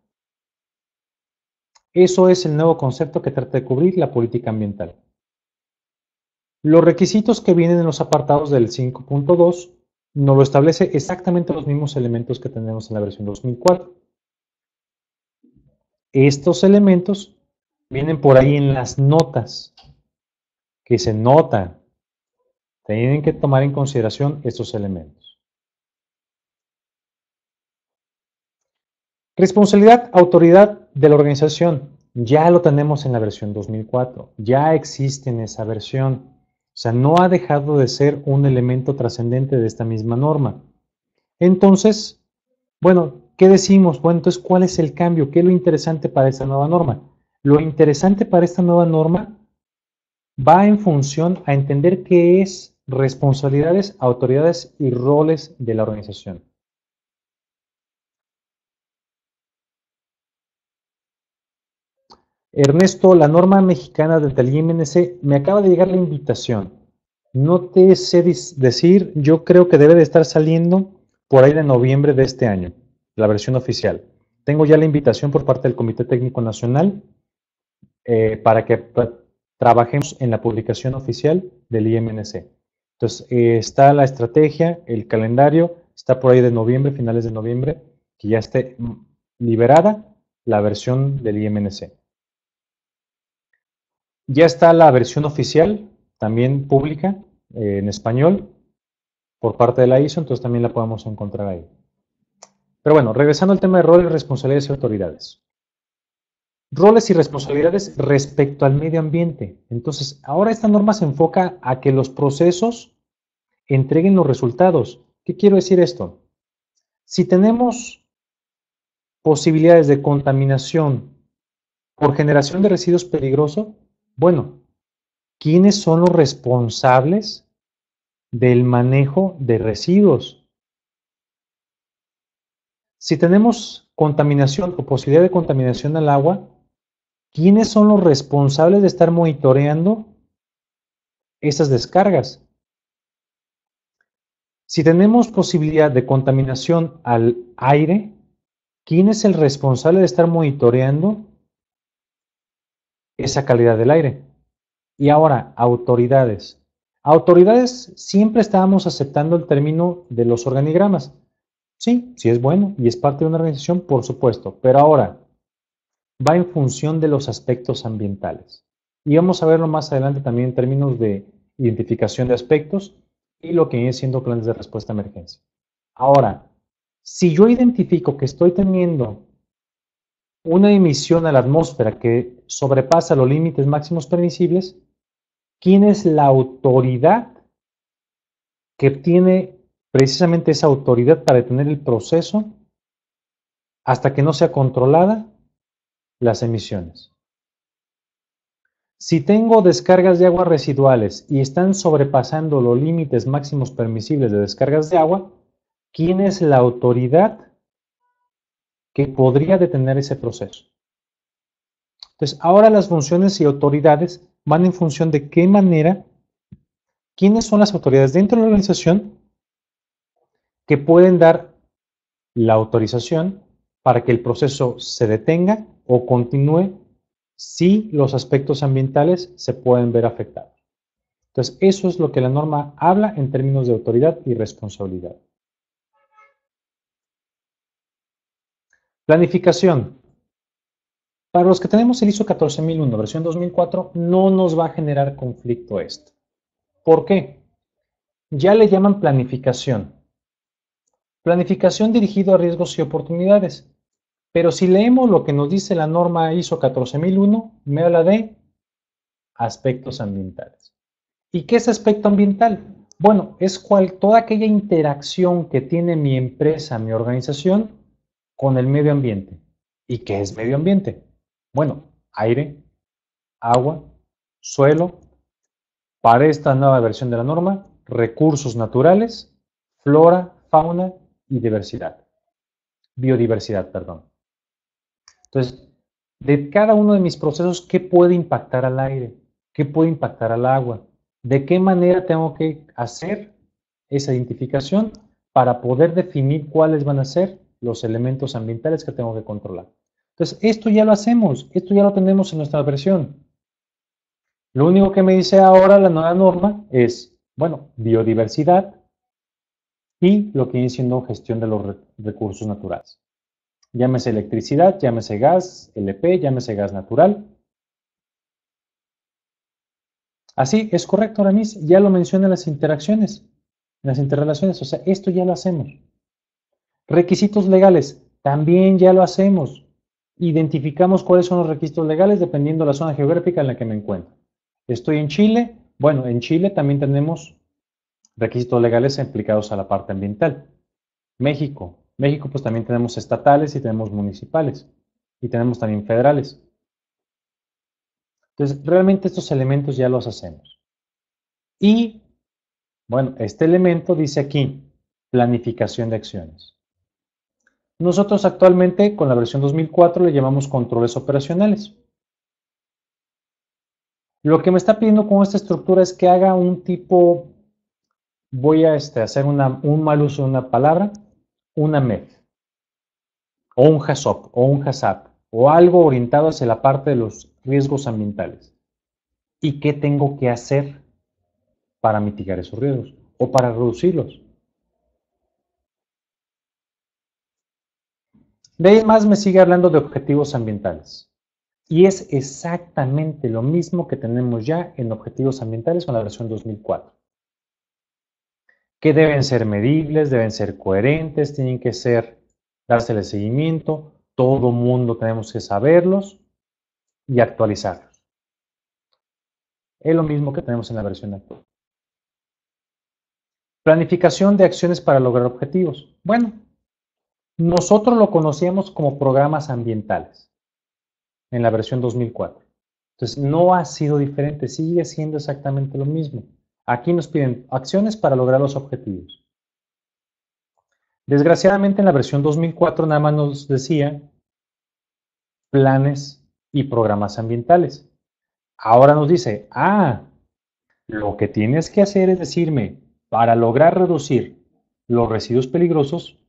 Speaker 1: Eso es el nuevo concepto que trata de cubrir la política ambiental. Los requisitos que vienen en los apartados del 5.2 nos lo establece exactamente los mismos elementos que tenemos en la versión 2004. Estos elementos vienen por ahí en las notas, que se notan. Tienen que tomar en consideración estos elementos. Responsabilidad, autoridad de la organización. Ya lo tenemos en la versión 2004. Ya existe en esa versión. O sea, no ha dejado de ser un elemento trascendente de esta misma norma. Entonces, bueno, ¿qué decimos? Bueno, entonces, ¿cuál es el cambio? ¿Qué es lo interesante para esta nueva norma? Lo interesante para esta nueva norma va en función a entender qué es responsabilidades, autoridades y roles de la organización. Ernesto, la norma mexicana del IMNC, me acaba de llegar la invitación. No te sé decir, yo creo que debe de estar saliendo por ahí de noviembre de este año, la versión oficial. Tengo ya la invitación por parte del Comité Técnico Nacional para que trabajemos en la publicación oficial del IMNC. Entonces, está la estrategia, el calendario, está por ahí de noviembre, finales de noviembre, que ya esté liberada la versión del IMNC. Ya está la versión oficial, también pública, en español, por parte de la ISO, entonces también la podemos encontrar ahí. Pero bueno, regresando al tema de roles, responsabilidades y autoridades. Roles y responsabilidades respecto al medio ambiente. Entonces, ahora esta norma se enfoca a que los procesos entreguen los resultados. ¿Qué quiero decir esto? Si tenemos posibilidades de contaminación por generación de residuos peligrosos, bueno, ¿quiénes son los responsables del manejo de residuos? Si tenemos contaminación o posibilidad de contaminación al agua, ¿quiénes son los responsables de estar monitoreando esas descargas? Si tenemos posibilidad de contaminación al aire, ¿quién es el responsable de estar monitoreando esa calidad del aire? Y ahora, autoridades. Autoridades, siempre estábamos aceptando el término de los organigramas. Sí, sí es bueno y es parte de una organización, por supuesto, pero ahora va en función de los aspectos ambientales. Y vamos a verlo más adelante también en términos de identificación de aspectos y lo que viene siendo planes de respuesta a emergencia. Ahora, si yo identifico que estoy teniendo una emisión a la atmósfera que sobrepasa los límites máximos permisibles, ¿quién es la autoridad que tiene precisamente esa autoridad para detener el proceso hasta que no sea controlada las emisiones? Si tengo descargas de agua residuales y están sobrepasando los límites máximos permisibles de descargas de agua, ¿quién es la autoridad que podría detener ese proceso? Entonces, ahora las funciones y autoridades van en función de qué manera, quiénes son las autoridades dentro de la organización que pueden dar la autorización para que el proceso se detenga o continúe si los aspectos ambientales se pueden ver afectados. Entonces, eso es lo que la norma habla en términos de autoridad y responsabilidad. Planificación. Para los que tenemos el ISO 14001 versión 2004, no nos va a generar conflicto esto. ¿Por qué? Ya le llaman planificación. Planificación dirigido a riesgos y oportunidades. Pero si leemos lo que nos dice la norma ISO 14001, me habla de aspectos ambientales. ¿Y qué es aspecto ambiental? Bueno, es toda aquella interacción que tiene mi empresa, mi organización, con el medio ambiente. ¿Y qué es medio ambiente? Bueno, aire, agua, suelo, para esta nueva versión de la norma, recursos naturales, flora, fauna y diversidad. Biodiversidad, perdón. Entonces, de cada uno de mis procesos, ¿qué puede impactar al aire? ¿Qué puede impactar al agua? ¿De qué manera tengo que hacer esa identificación para poder definir cuáles van a ser los elementos ambientales que tengo que controlar? Entonces, esto ya lo hacemos, esto ya lo tenemos en nuestra versión. Lo único que me dice ahora la nueva norma es, bueno, biodiversidad y lo que viene siendo gestión de los recursos naturales. Llámese electricidad, llámese gas, LP, llámese gas natural. Así, es correcto, Aramis, ya lo menciona en las interacciones, en las interrelaciones, o sea, esto ya lo hacemos. Requisitos legales, también ya lo hacemos. Identificamos cuáles son los requisitos legales dependiendo de la zona geográfica en la que me encuentro. Estoy en Chile, bueno, en Chile también tenemos requisitos legales implicados a la parte ambiental. México pues también tenemos estatales y tenemos municipales y tenemos también federales. Entonces, realmente estos elementos ya los hacemos. Y, bueno, este elemento dice aquí, planificación de acciones. Nosotros actualmente, con la versión 2004, le llamamos controles operacionales. Lo que me está pidiendo con esta estructura es que haga un tipo, voy a hacer un mal uso de una palabra, una MEF, o un HACCP, o un HACCP, o algo orientado hacia la parte de los riesgos ambientales. ¿Y qué tengo que hacer para mitigar esos riesgos o para reducirlos? De ahí más me sigue hablando de objetivos ambientales. Y es exactamente lo mismo que tenemos ya en objetivos ambientales con la versión 2004. Que deben ser medibles, deben ser coherentes, tienen que ser, dársele seguimiento, todo mundo tenemos que saberlos y actualizarlos. Es lo mismo que tenemos en la versión actual. Planificación de acciones para lograr objetivos. Bueno, nosotros lo conocíamos como programas ambientales en la versión 2004. Entonces, no ha sido diferente, sigue siendo exactamente lo mismo. Aquí nos piden acciones para lograr los objetivos. Desgraciadamente, en la versión 2004 nada más nos decía planes y programas ambientales. Ahora nos dice, lo que tienes que hacer es decirme, para lograr reducir los residuos peligrosos,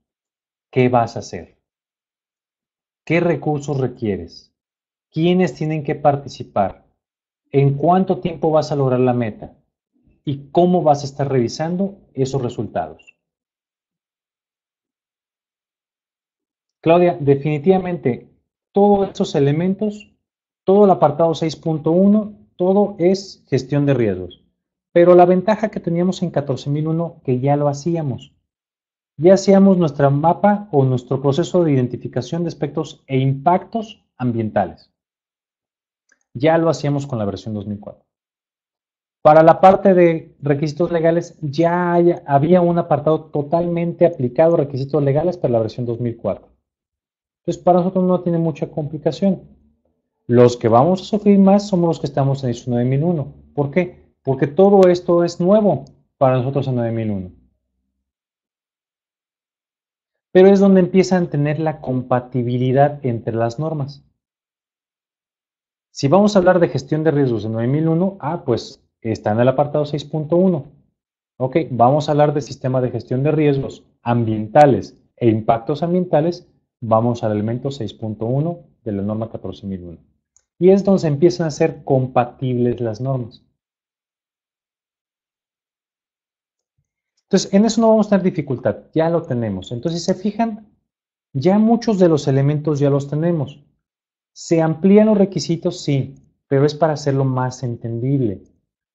Speaker 1: ¿qué vas a hacer? ¿Qué recursos requieres? ¿Quiénes tienen que participar? ¿En cuánto tiempo vas a lograr la meta? ¿Y cómo vas a estar revisando esos resultados? Claudia, definitivamente todos estos elementos, todo el apartado 6.1, todo es gestión de riesgos. Pero la ventaja que teníamos en 14.001, que ya lo hacíamos. Ya hacíamos nuestra mapa o nuestro proceso de identificación de aspectos e impactos ambientales. Ya lo hacíamos con la versión 2004. Para la parte de requisitos legales, ya había un apartado totalmente aplicado a requisitos legales para la versión 2004. Entonces, para nosotros no tiene mucha complicación. Los que vamos a sufrir más somos los que estamos en ISO 9001. ¿Por qué? Porque todo esto es nuevo para nosotros en 9001. Pero es donde empiezan a tener la compatibilidad entre las normas. Si vamos a hablar de gestión de riesgos en 9001, pues está en el apartado 6.1. Ok, vamos a hablar de sistema de gestión de riesgos ambientales e impactos ambientales, vamos al elemento 6.1 de la norma 14.001. Y es donde se empiezan a ser compatibles las normas. Entonces, en eso no vamos a tener dificultad, ya lo tenemos. Entonces, si se fijan, ya muchos de los elementos ya los tenemos. ¿Se amplían los requisitos? Sí, pero es para hacerlo más entendible,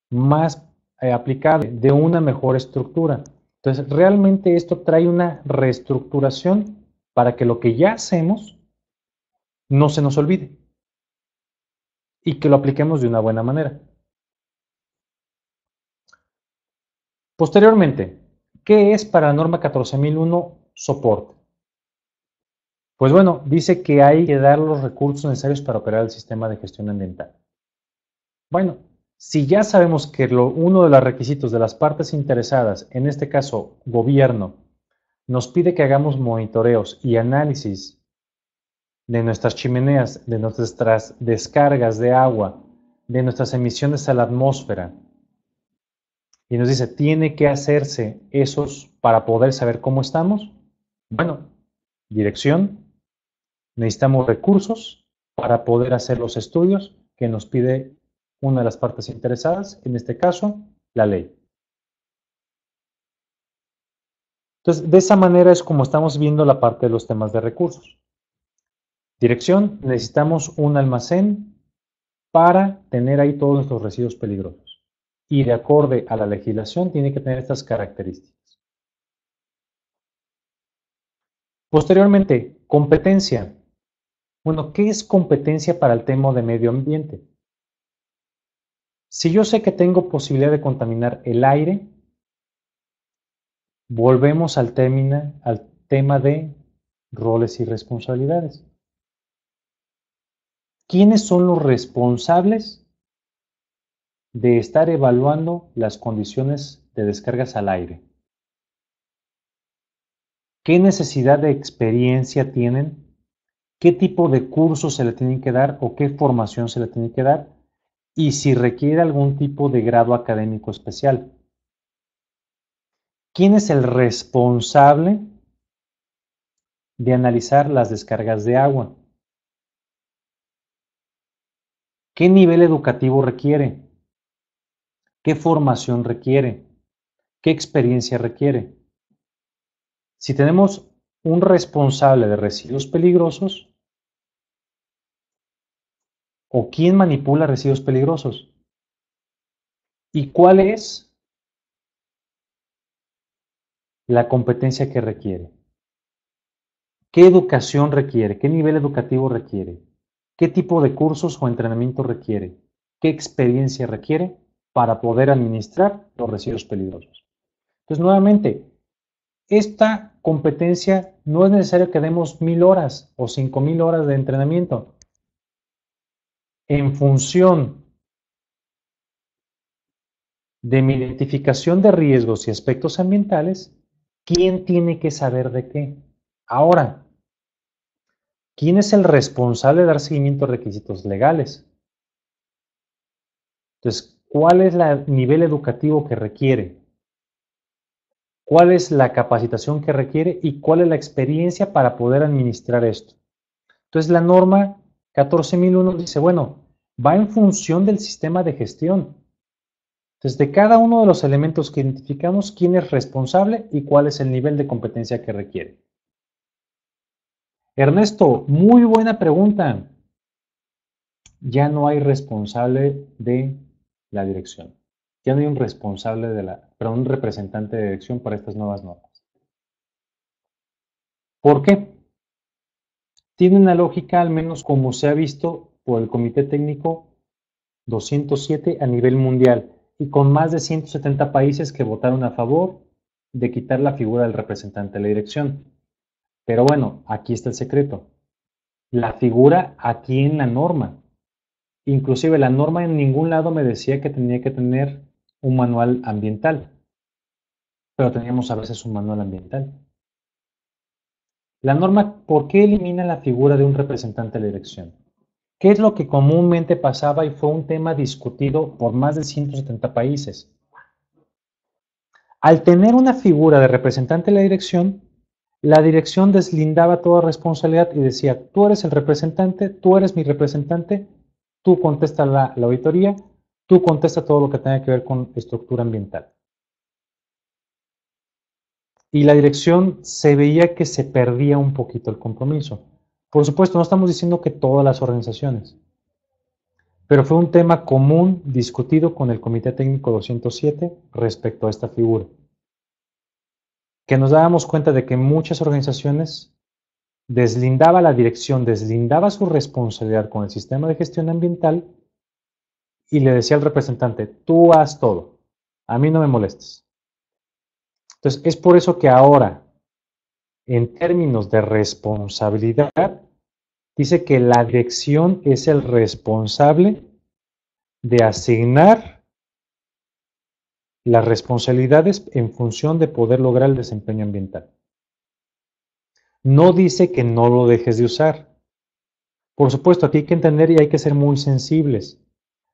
Speaker 1: más aplicable, de una mejor estructura. Entonces, realmente esto trae una reestructuración para que lo que ya hacemos no se nos olvide y que lo apliquemos de una buena manera. Posteriormente, ¿qué es para la norma 14001 soporte? Pues bueno, dice que hay que dar los recursos necesarios para operar el sistema de gestión ambiental. Bueno, si ya sabemos que uno de los requisitos de las partes interesadas, en este caso gobierno, nos pide que hagamos monitoreos y análisis de nuestras chimeneas, de nuestras descargas de agua, de nuestras emisiones a la atmósfera, y nos dice, tiene que hacerse esos para poder saber cómo estamos. Bueno, dirección, necesitamos recursos para poder hacer los estudios que nos pide una de las partes interesadas, en este caso, la ley. Entonces, de esa manera es como estamos viendo la parte de los temas de recursos. Dirección, necesitamos un almacén para tener ahí todos nuestros residuos peligrosos. Y de acuerdo a la legislación, tiene que tener estas características. Posteriormente, competencia. Bueno, ¿qué es competencia para el tema de medio ambiente? Si yo sé que tengo posibilidad de contaminar el aire, volvemos al tema de roles y responsabilidades. ¿Quiénes son los responsables de estar evaluando las condiciones de descargas al aire? ¿Qué necesidad de experiencia tienen? ¿Qué tipo de cursos se le tienen que dar o qué formación se le tiene que dar? Y si requiere algún tipo de grado académico especial. ¿Quién es el responsable de analizar las descargas de agua? ¿Qué nivel educativo requiere? ¿Qué formación requiere? ¿Qué experiencia requiere? Si tenemos un responsable de residuos peligrosos, ¿o quién manipula residuos peligrosos? ¿Y cuál es la competencia que requiere? ¿Qué educación requiere? ¿Qué nivel educativo requiere? ¿Qué tipo de cursos o entrenamiento requiere? ¿Qué experiencia requiere para poder administrar los residuos peligrosos? Entonces, nuevamente, esta competencia no es necesario que demos 1000 horas o 5000 horas de entrenamiento. En función de mi identificación de riesgos y aspectos ambientales, ¿quién tiene que saber de qué? Ahora, ¿quién es el responsable de dar seguimiento a requisitos legales? Entonces, ¿cuál es el nivel educativo que requiere? ¿Cuál es la capacitación que requiere? ¿Y cuál es la experiencia para poder administrar esto? Entonces, la norma 14001 dice, bueno, va en función del sistema de gestión. Entonces, de cada uno de los elementos que identificamos, quién es responsable y cuál es el nivel de competencia que requiere. Ernesto, muy buena pregunta. Ya no hay responsable de la dirección. Ya no hay un responsable un representante de dirección para estas nuevas normas. ¿Por qué? Tiene una lógica, al menos como se ha visto por el Comité Técnico 207 a nivel mundial y con más de 170 países que votaron a favor de quitar la figura del representante de la dirección. Pero bueno, aquí está el secreto. La figura aquí en la norma. Inclusive la norma en ningún lado me decía que tenía que tener un manual ambiental, pero teníamos a veces un manual ambiental. La norma, ¿por qué elimina la figura de un representante de la dirección? ¿Qué es lo que comúnmente pasaba y fue un tema discutido por más de 170 países? Al tener una figura de representante de la dirección deslindaba toda responsabilidad y decía, tú eres el representante, tú eres mi representante, tú contesta la auditoría, tú contesta todo lo que tenga que ver con estructura ambiental. Y la dirección se veía que se perdía un poquito el compromiso. Por supuesto, no estamos diciendo que todas las organizaciones, pero fue un tema común discutido con el Comité Técnico 207 respecto a esta figura. Que nos dábamos cuenta de que muchas organizaciones deslindaba la dirección, deslindaba su responsabilidad con el sistema de gestión ambiental y le decía al representante, tú haz todo, a mí no me molestes. Entonces, es por eso que ahora, en términos de responsabilidad, dice que la dirección es el responsable de asignar las responsabilidades en función de poder lograr el desempeño ambiental. No dice que no lo dejes de usar. Por supuesto, aquí hay que entender y hay que ser muy sensibles.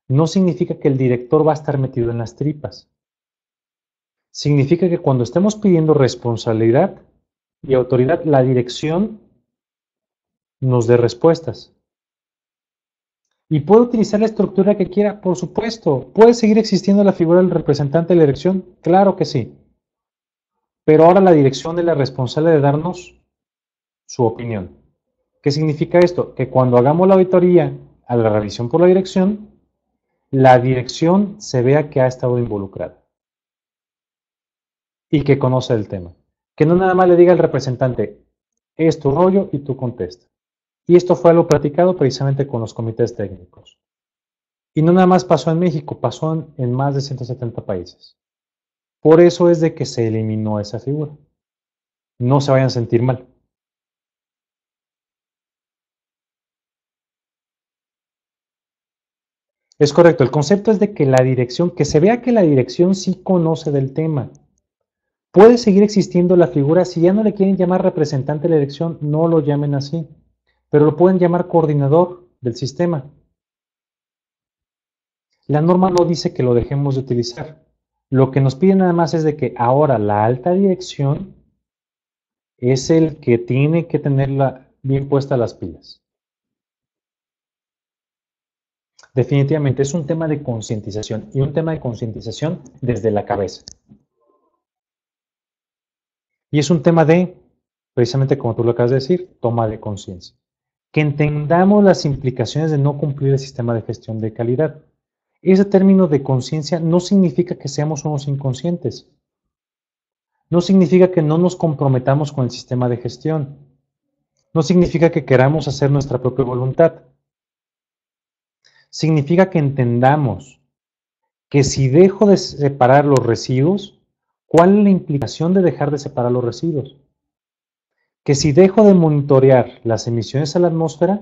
Speaker 1: No significa que el director va a estar metido en las tripas. Significa que cuando estemos pidiendo responsabilidad y autoridad, la dirección nos dé respuestas. ¿Y puede utilizar la estructura que quiera? Por supuesto. ¿Puede seguir existiendo la figura del representante de la dirección? Claro que sí. Pero ahora la dirección es la responsable de darnos su opinión. ¿Qué significa esto? Que cuando hagamos la auditoría a la revisión por la dirección se vea que ha estado involucrada y que conoce el tema. Que no nada más le diga al representante, es tu rollo y tú contestas. Y esto fue algo platicado precisamente con los comités técnicos. Y no nada más pasó en México, pasó en más de 170 países. Por eso es de que se eliminó esa figura. No se vayan a sentir mal. Es correcto, el concepto es de que la dirección, que se vea que la dirección sí conoce del tema. Puede seguir existiendo la figura, si ya no le quieren llamar representante de la dirección, no lo llamen así, pero lo pueden llamar coordinador del sistema. La norma no dice que lo dejemos de utilizar. Lo que nos pide nada más es de que ahora la alta dirección es el que tiene que tenerla bien puesta las pilas. Definitivamente es un tema de concientización y un tema de concientización desde la cabeza. Y es un tema de, precisamente como tú lo acabas de decir, toma de conciencia. Que entendamos las implicaciones de no cumplir el sistema de gestión de calidad. Ese término de conciencia no significa que seamos unos inconscientes. No significa que no nos comprometamos con el sistema de gestión. No significa que queramos hacer nuestra propia voluntad. Significa que entendamos que si dejo de separar los residuos, ¿cuál es la implicación de dejar de separar los residuos? Que si dejo de monitorear las emisiones a la atmósfera,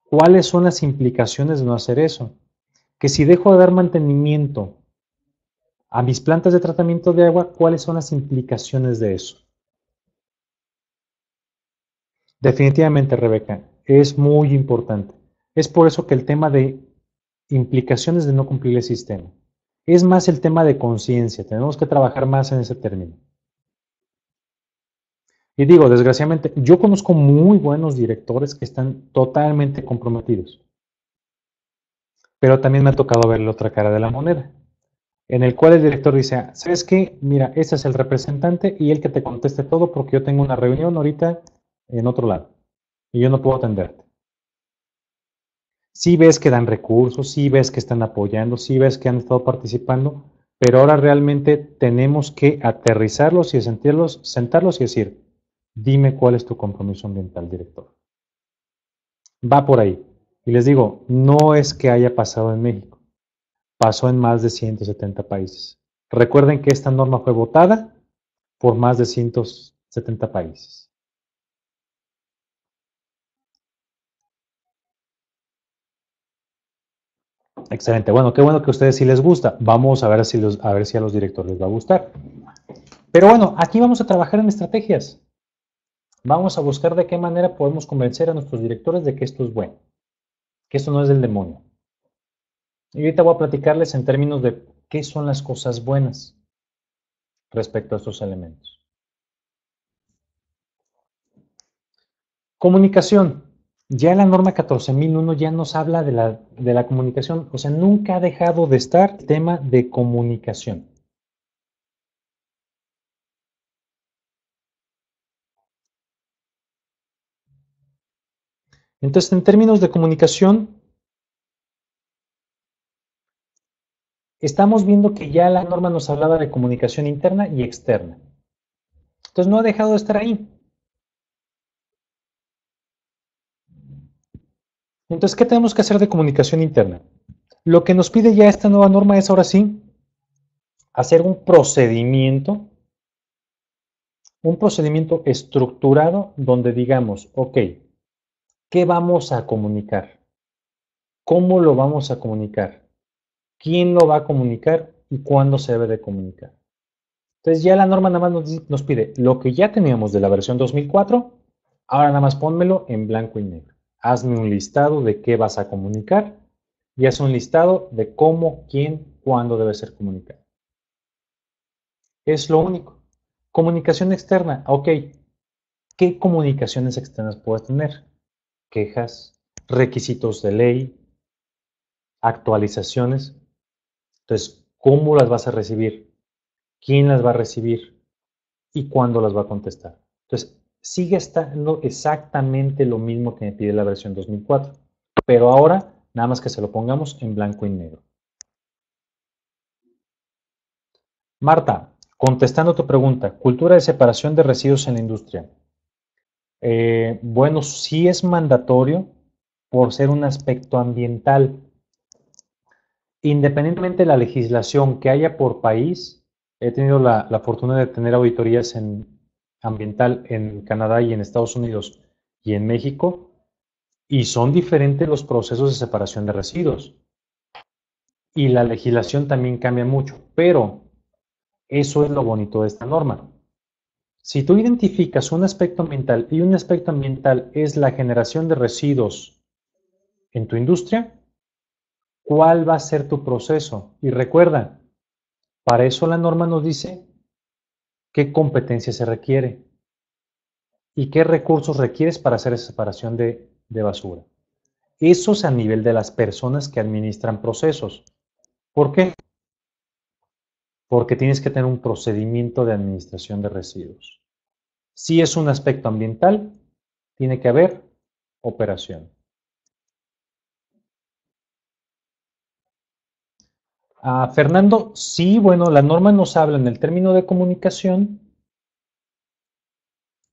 Speaker 1: ¿cuáles son las implicaciones de no hacer eso? Que si dejo de dar mantenimiento a mis plantas de tratamiento de agua, ¿cuáles son las implicaciones de eso? Definitivamente, Rebeca, es muy importante. Es por eso que el tema de implicaciones de no cumplir el sistema es más el tema de conciencia. Tenemos que trabajar más en ese término. Y digo, desgraciadamente, yo conozco muy buenos directores que están totalmente comprometidos. Pero también me ha tocado ver la otra cara de la moneda, en el cual el director dice, ¿sabes qué? Mira, este es el representante y el que te conteste todo porque yo tengo una reunión ahorita en otro lado y yo no puedo atenderte. Sí ves que dan recursos, sí ves que están apoyando, sí ves que han estado participando, pero ahora realmente tenemos que aterrizarlos y sentarlos y decir, dime cuál es tu compromiso ambiental, director. Va por ahí. Y les digo, no es que haya pasado en México, pasó en más de 170 países. Recuerden que esta norma fue votada por más de 170 países. Excelente. Bueno, qué bueno que a ustedes sí les gusta. Vamos a ver si a los directores les va a gustar. Pero bueno, aquí vamos a trabajar en estrategias. Vamos a buscar de qué manera podemos convencer a nuestros directores de que esto es bueno, que esto no es del demonio. Y ahorita voy a platicarles en términos de qué son las cosas buenas respecto a estos elementos. Comunicación. Ya la norma 14.001 ya nos habla de la comunicación. O sea, nunca ha dejado de estar el tema de comunicación. Entonces, en términos de comunicación, estamos viendo que ya la norma nos hablaba de comunicación interna y externa. Entonces, no ha dejado de estar ahí. Entonces, ¿qué tenemos que hacer de comunicación interna? Lo que nos pide ya esta nueva norma es ahora sí hacer un procedimiento Un procedimiento estructurado donde digamos, ok, ¿qué vamos a comunicar? ¿Cómo lo vamos a comunicar? ¿Quién lo va a comunicar? ¿Y cuándo se debe de comunicar? Entonces ya la norma nada más nos pide lo que ya teníamos de la versión 2004, ahora nada más pónmelo en blanco y negro. Hazme un listado de qué vas a comunicar y haz un listado de cómo, quién, cuándo debe ser comunicado. Es lo único. Comunicación externa, ok. ¿Qué comunicaciones externas puedes tener? Quejas, requisitos de ley, actualizaciones. Entonces, ¿cómo las vas a recibir? ¿Quién las va a recibir? ¿Y cuándo las va a contestar? Entonces, sigue estando exactamente lo mismo que me pide la versión 2004, pero ahora nada más que se lo pongamos en blanco y negro. Marta, contestando tu pregunta, cultura de separación de residuos en la industria. Bueno, sí es mandatorio por ser un aspecto ambiental. Independientemente de la legislación que haya por país, he tenido la fortuna de tener auditorías en ambiental en Canadá y en Estados Unidos y en México, y son diferentes los procesos de separación de residuos. Y la legislación también cambia mucho, pero eso es lo bonito de esta norma. Si tú identificas un aspecto ambiental y un aspecto ambiental es la generación de residuos en tu industria, ¿cuál va a ser tu proceso? Y recuerda, para eso la norma nos dice qué competencia se requiere y qué recursos requieres para hacer esa separación de basura. Eso es a nivel de las personas que administran procesos. ¿Por qué? Porque tienes que tener un procedimiento de administración de residuos. Si es un aspecto ambiental, tiene que haber operación. Fernando, sí, bueno, la norma nos habla en el término de comunicación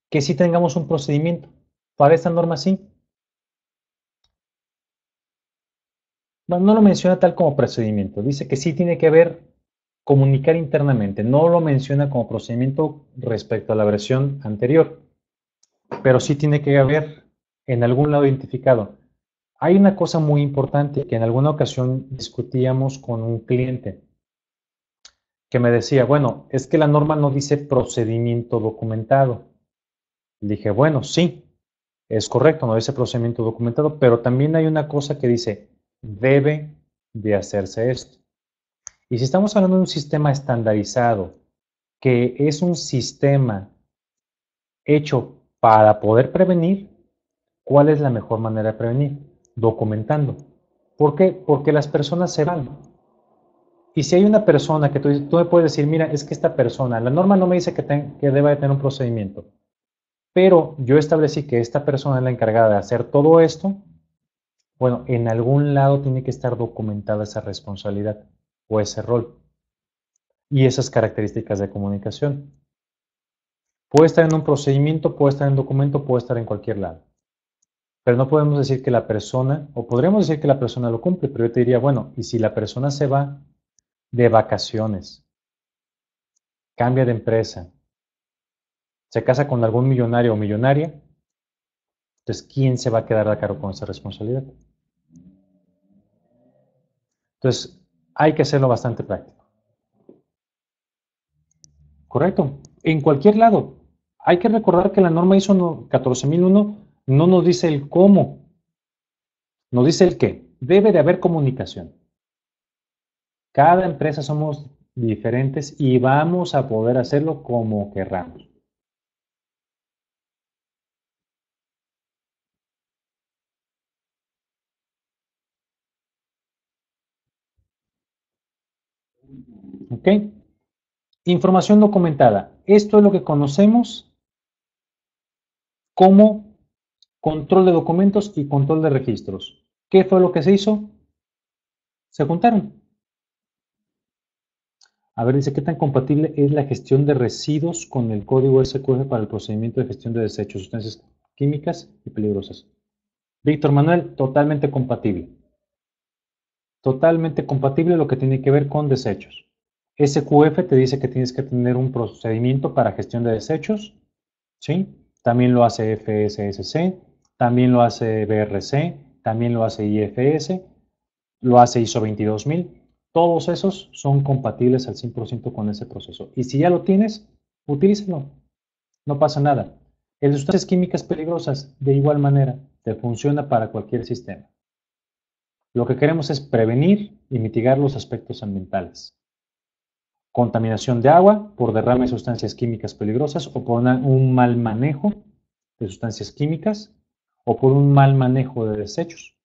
Speaker 1: que sí tengamos un procedimiento. Para esta norma sí. Bueno, no lo menciona tal como procedimiento. Dice que sí tiene que haber comunicar internamente. No lo menciona como procedimiento respecto a la versión anterior. Pero sí tiene que haber en algún lado identificado. Hay una cosa muy importante que en alguna ocasión discutíamos con un cliente que me decía, bueno, es que la norma no dice procedimiento documentado. Le dije, bueno, sí, es correcto, no dice procedimiento documentado, pero también hay una cosa que dice, debe de hacerse esto. Y si estamos hablando de un sistema estandarizado, que es un sistema hecho para poder prevenir, ¿cuál es la mejor manera de prevenir? Documentando. ¿Por qué? Porque las personas se van. Y si hay una persona que tú me puedes decir, mira, es que esta persona, la norma no me dice que deba de tener un procedimiento, pero yo establecí que esta persona es la encargada de hacer todo esto, bueno, en algún lado tiene que estar documentada esa responsabilidad o ese rol y esas características de comunicación. Puede estar en un procedimiento, puede estar en documento, puede estar en cualquier lado. Pero no podemos decir que la persona, o podríamos decir que la persona lo cumple, pero yo te diría, bueno, y si la persona se va de vacaciones, cambia de empresa, se casa con algún millonario o millonaria, entonces ¿quién se va a quedar a cargo con esa responsabilidad? Entonces hay que hacerlo bastante práctico. Correcto. En cualquier lado. Hay que recordar que la norma ISO 14001 no nos dice el cómo, nos dice el qué. Debe de haber comunicación. Cada empresa somos diferentes y vamos a poder hacerlo como querramos. ¿Ok? Información documentada. Esto es lo que conocemos como control de documentos y control de registros. ¿Qué fue lo que se hizo? Se juntaron. A ver, dice, ¿qué tan compatible es la gestión de residuos con el código SQF para el procedimiento de gestión de desechos, sustancias químicas y peligrosas? Víctor Manuel, totalmente compatible. Totalmente compatible lo que tiene que ver con desechos. SQF te dice que tienes que tener un procedimiento para gestión de desechos ¿sí? También lo hace FSSC, también lo hace BRC, también lo hace IFS, lo hace ISO 22000. Todos esos son compatibles al 100% con ese proceso. Y si ya lo tienes, utilízalo. No pasa nada. El de sustancias químicas peligrosas, de igual manera, te funciona para cualquier sistema. Lo que queremos es prevenir y mitigar los aspectos ambientales. Contaminación de agua por derrame de sustancias químicas peligrosas o por un mal manejo de sustancias químicas o por un mal manejo de desechos.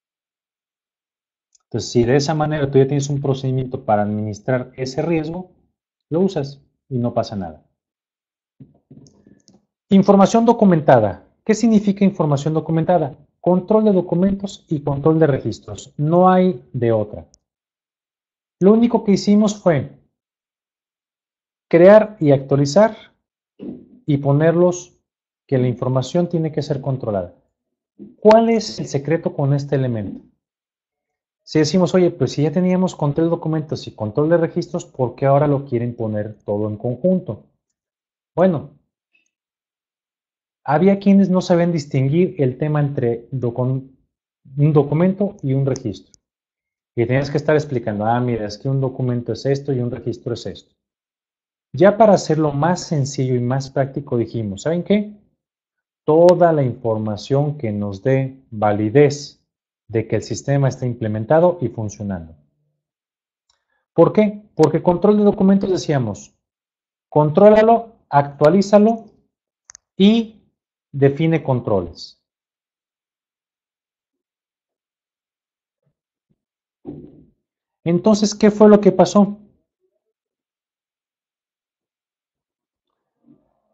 Speaker 1: Entonces, si de esa manera tú ya tienes un procedimiento para administrar ese riesgo, lo usas y no pasa nada. Información documentada. ¿Qué significa información documentada? Control de documentos y control de registros. No hay de otra. Lo único que hicimos fue crear y actualizar y ponerlos que la información tiene que ser controlada. ¿Cuál es el secreto con este elemento? Si decimos, oye, pues si ya teníamos control de documentos y control de registros, ¿por qué ahora lo quieren poner todo en conjunto? Bueno, había quienes no sabían distinguir el tema entre un documento y un registro. Y tenías que estar explicando, mira, es que un documento es esto y un registro es esto. Ya para hacerlo más sencillo y más práctico dijimos, ¿saben qué? Toda la información que nos dé validez de que el sistema está implementado y funcionando. ¿Por qué? Porque control de documentos decíamos, contrólalo, actualízalo y define controles. Entonces, ¿qué fue lo que pasó?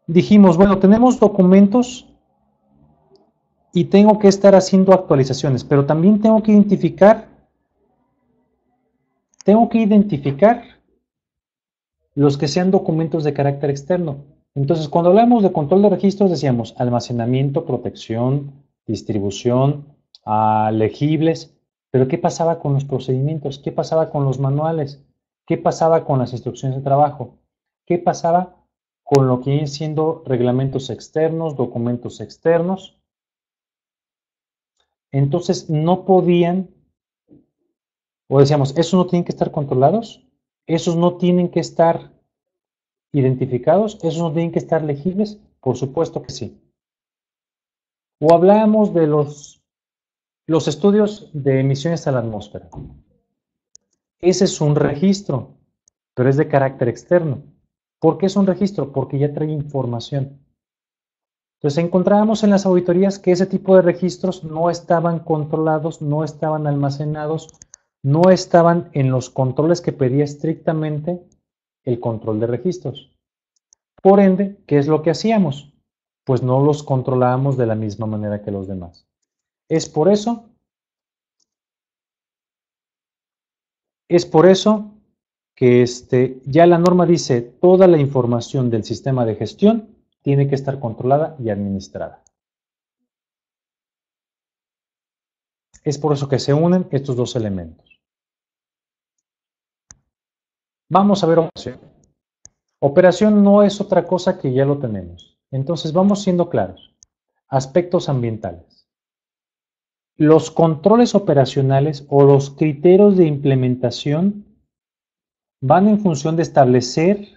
Speaker 1: Dijimos, bueno, tenemos documentos y tengo que estar haciendo actualizaciones, pero también tengo que identificar los que sean documentos de carácter externo. Entonces, cuando hablamos de control de registros, decíamos almacenamiento, protección, distribución, legibles. Pero ¿qué pasaba con los procedimientos? ¿Qué pasaba con los manuales? ¿Qué pasaba con las instrucciones de trabajo? ¿Qué pasaba con lo que vienen siendo reglamentos externos, documentos externos? Entonces, no podían, o decíamos, esos no tienen que estar controlados, esos no tienen que estar identificados, esos no tienen que estar legibles, por supuesto que sí. O hablábamos de los estudios de emisiones a la atmósfera. Ese es un registro, pero es de carácter externo. ¿Por qué es un registro? Porque ya trae información. Entonces encontrábamos en las auditorías que ese tipo de registros no estaban controlados, no estaban almacenados, no estaban en los controles que pedía estrictamente el control de registros. Por ende, ¿qué es lo que hacíamos? Pues no los controlábamos de la misma manera que los demás. Es por eso que ya la norma dice toda la información del sistema de gestión tiene que estar controlada y administrada. Es por eso que se unen estos dos elementos. Vamos a ver operación. Operación no es otra cosa que ya lo tenemos. Entonces vamos siendo claros. Aspectos ambientales. Los controles operacionales o los criterios de implementación van en función de establecer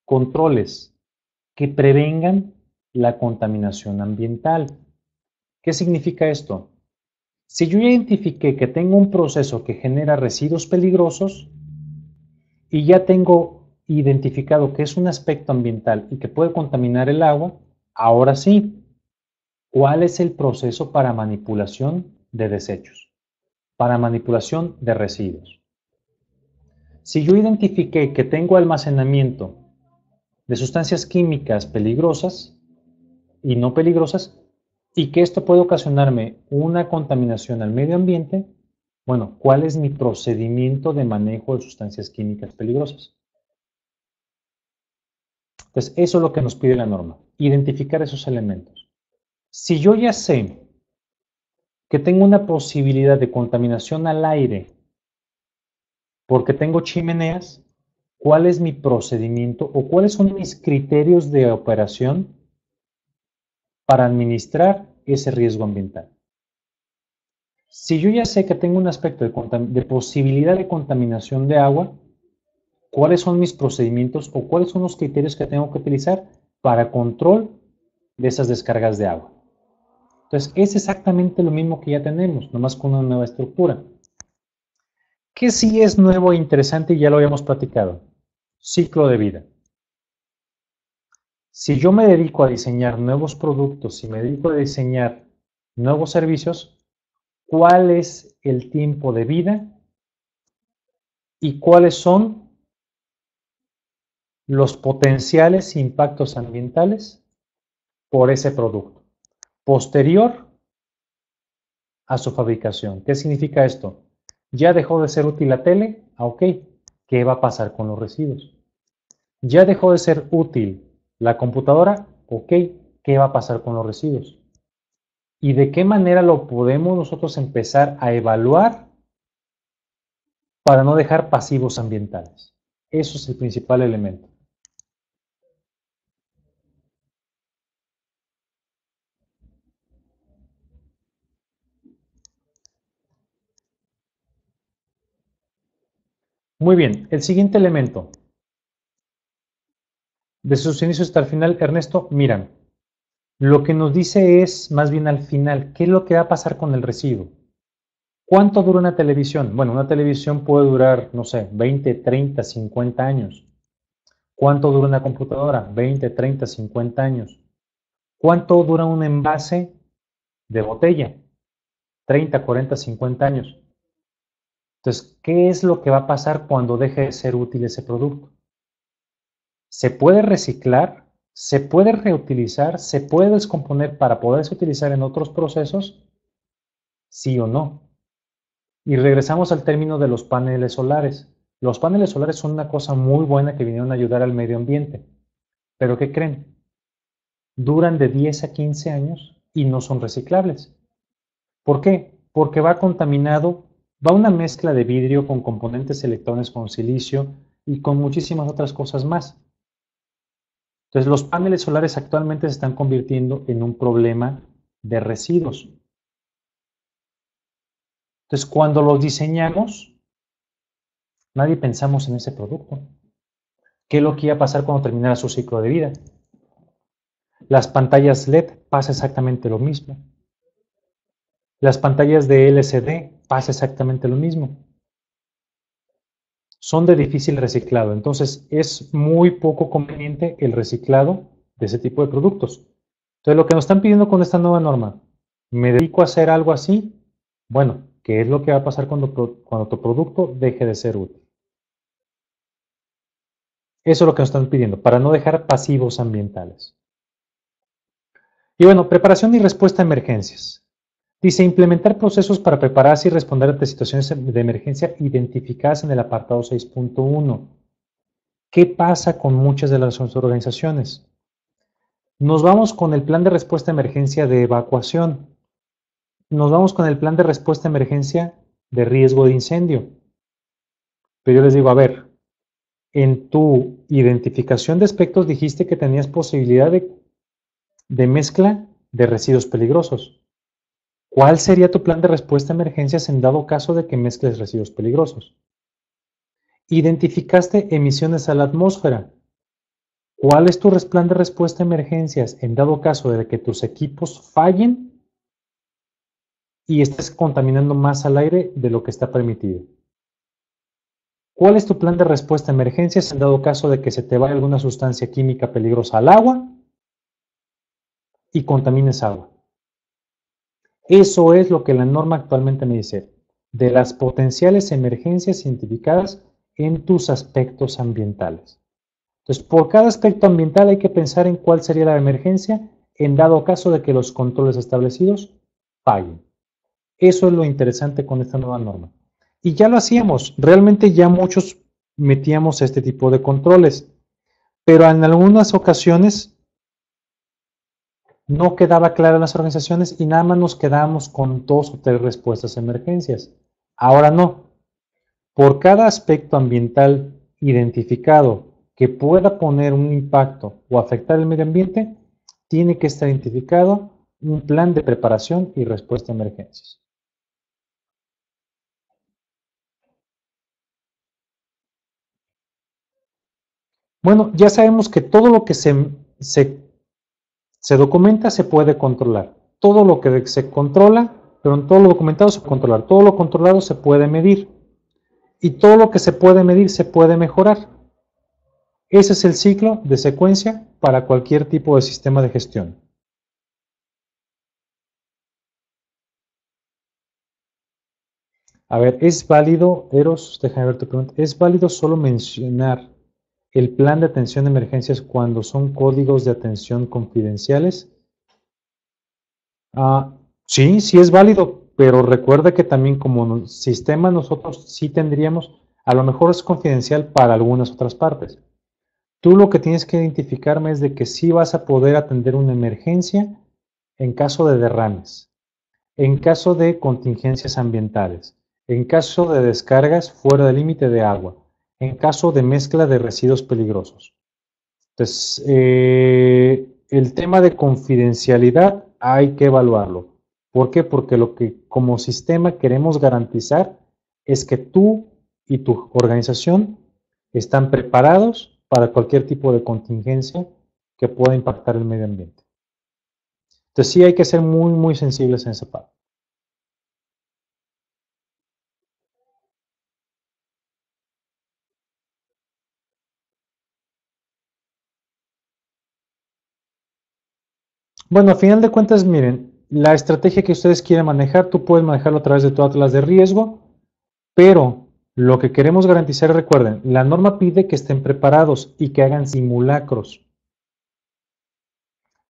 Speaker 1: controles que prevengan la contaminación ambiental. ¿Qué significa esto? Si yo ya identifiqué que tengo un proceso que genera residuos peligrosos y ya tengo identificado que es un aspecto ambiental y que puede contaminar el agua, ahora sí, ¿cuál es el proceso para manipulación de desechos? Para manipulación de residuos. Si yo identifiqué que tengo almacenamiento de sustancias químicas peligrosas y no peligrosas, y que esto puede ocasionarme una contaminación al medio ambiente, bueno, ¿cuál es mi procedimiento de manejo de sustancias químicas peligrosas? Entonces, eso es lo que nos pide la norma, identificar esos elementos. Si yo ya sé que tengo una posibilidad de contaminación al aire porque tengo chimeneas, ¿cuál es mi procedimiento o cuáles son mis criterios de operación para administrar ese riesgo ambiental. Si yo ya sé que tengo un aspecto de posibilidad de contaminación de agua, ¿cuáles son mis procedimientos o cuáles son los criterios que tengo que utilizar para control de esas descargas de agua? Entonces, es exactamente lo mismo que ya tenemos, nomás con una nueva estructura. ¿Qué sí es nuevo e interesante y ya lo habíamos platicado? Ciclo de vida. Si yo me dedico a diseñar nuevos productos, si me dedico a diseñar nuevos servicios, ¿cuál es el tiempo de vida y cuáles son los potenciales impactos ambientales por ese producto posterior a su fabricación? ¿Qué significa esto? Ya dejó de ser útil la tele, ok, ¿qué va a pasar con los residuos? Ya dejó de ser útil la computadora, ok, ¿qué va a pasar con los residuos? ¿Y de qué manera lo podemos nosotros empezar a evaluar para no dejar pasivos ambientales? Eso es el principal elemento. Muy bien, el siguiente elemento. De sus inicios hasta el final, Ernesto, mira, lo que nos dice es más bien al final, ¿qué es lo que va a pasar con el residuo? ¿Cuánto dura una televisión? Bueno, una televisión puede durar, no sé, 20, 30, 50 años. ¿Cuánto dura una computadora? 20, 30, 50 años. ¿Cuánto dura un envase de botella? 30, 40, 50 años. Entonces, ¿qué es lo que va a pasar cuando deje de ser útil ese producto? ¿Se puede reciclar? ¿Se puede reutilizar? ¿Se puede descomponer para poderse utilizar en otros procesos? ¿Sí o no? Y regresamos al término de los paneles solares. Los paneles solares son una cosa muy buena que vinieron a ayudar al medio ambiente. ¿Pero qué creen? Duran de 10 a 15 años y no son reciclables. ¿Por qué? Porque va contaminado, va una mezcla de vidrio con componentes electrones con silicio y con muchísimas otras cosas más. Entonces, los paneles solares actualmente se están convirtiendo en un problema de residuos. Entonces, cuando los diseñamos, nadie pensamos en ese producto. ¿Qué es lo que iba a pasar cuando terminara su ciclo de vida? Las pantallas LED pasa exactamente lo mismo. Las pantallas de LCD pasa exactamente lo mismo. Son de difícil reciclado, entonces es muy poco conveniente el reciclado de ese tipo de productos. Entonces, lo que nos están pidiendo con esta nueva norma, ¿me dedico a hacer algo así? Bueno, ¿qué es lo que va a pasar cuando tu producto deje de ser útil? Eso es lo que nos están pidiendo, para no dejar pasivos ambientales. Y bueno, preparación y respuesta a emergencias. Dice, implementar procesos para prepararse y responder ante situaciones de emergencia identificadas en el apartado 6.1. ¿Qué pasa con muchas de las organizaciones? Nos vamos con el plan de respuesta a emergencia de evacuación. Nos vamos con el plan de respuesta a emergencia de riesgo de incendio. Pero yo les digo, a ver, en tu identificación de aspectos dijiste que tenías posibilidad de mezcla de residuos peligrosos. ¿Cuál sería tu plan de respuesta a emergencias en dado caso de que mezcles residuos peligrosos? Identificaste emisiones a la atmósfera. ¿Cuál es tu plan de respuesta a emergencias en dado caso de que tus equipos fallen y estés contaminando más al aire de lo que está permitido? ¿Cuál es tu plan de respuesta a emergencias en dado caso de que se te vaya alguna sustancia química peligrosa al agua y contamines agua? Eso es lo que la norma actualmente me dice, de las potenciales emergencias identificadas en tus aspectos ambientales. Entonces, por cada aspecto ambiental hay que pensar en cuál sería la emergencia en dado caso de que los controles establecidos fallen. Eso es lo interesante con esta nueva norma. Y ya lo hacíamos, realmente ya muchos metíamos este tipo de controles, pero en algunas ocasiones no quedaba clara en las organizaciones y nada más nos quedábamos con 2 o 3 respuestas a emergencias. Ahora no. Por cada aspecto ambiental identificado que pueda poner un impacto o afectar el medio ambiente, tiene que estar identificado un plan de preparación y respuesta a emergencias. Bueno, ya sabemos que todo lo que se documenta se puede controlar. Todo lo que se controla, pero todo lo documentado se puede controlar. Todo lo controlado se puede medir. Y todo lo que se puede medir se puede mejorar. Ese es el ciclo de secuencia para cualquier tipo de sistema de gestión. A ver, ¿es válido, Eros, déjame ver tu pregunta, ¿es válido solo mencionar el plan de atención de emergencias cuando son códigos de atención confidenciales? Sí, sí es válido, pero recuerda que también como sistema nosotros sí tendríamos, a lo mejor es confidencial para algunas otras partes. Tú lo que tienes que identificarme es de que sí vas a poder atender una emergencia en caso de derrames, en caso de contingencias ambientales, en caso de descargas fuera del límite de agua, en caso de mezcla de residuos peligrosos. Entonces, el tema de confidencialidad hay que evaluarlo. ¿Por qué? Porque lo que como sistema queremos garantizar es que tú y tu organización están preparados para cualquier tipo de contingencia que pueda impactar el medio ambiente. Entonces sí hay que ser muy, muy sensibles en esa parte. Bueno, a final de cuentas, miren, la estrategia que ustedes quieren manejar, tú puedes manejarlo a través de tu atlas de riesgo, pero lo que queremos garantizar, recuerden, la norma pide que estén preparados y que hagan simulacros.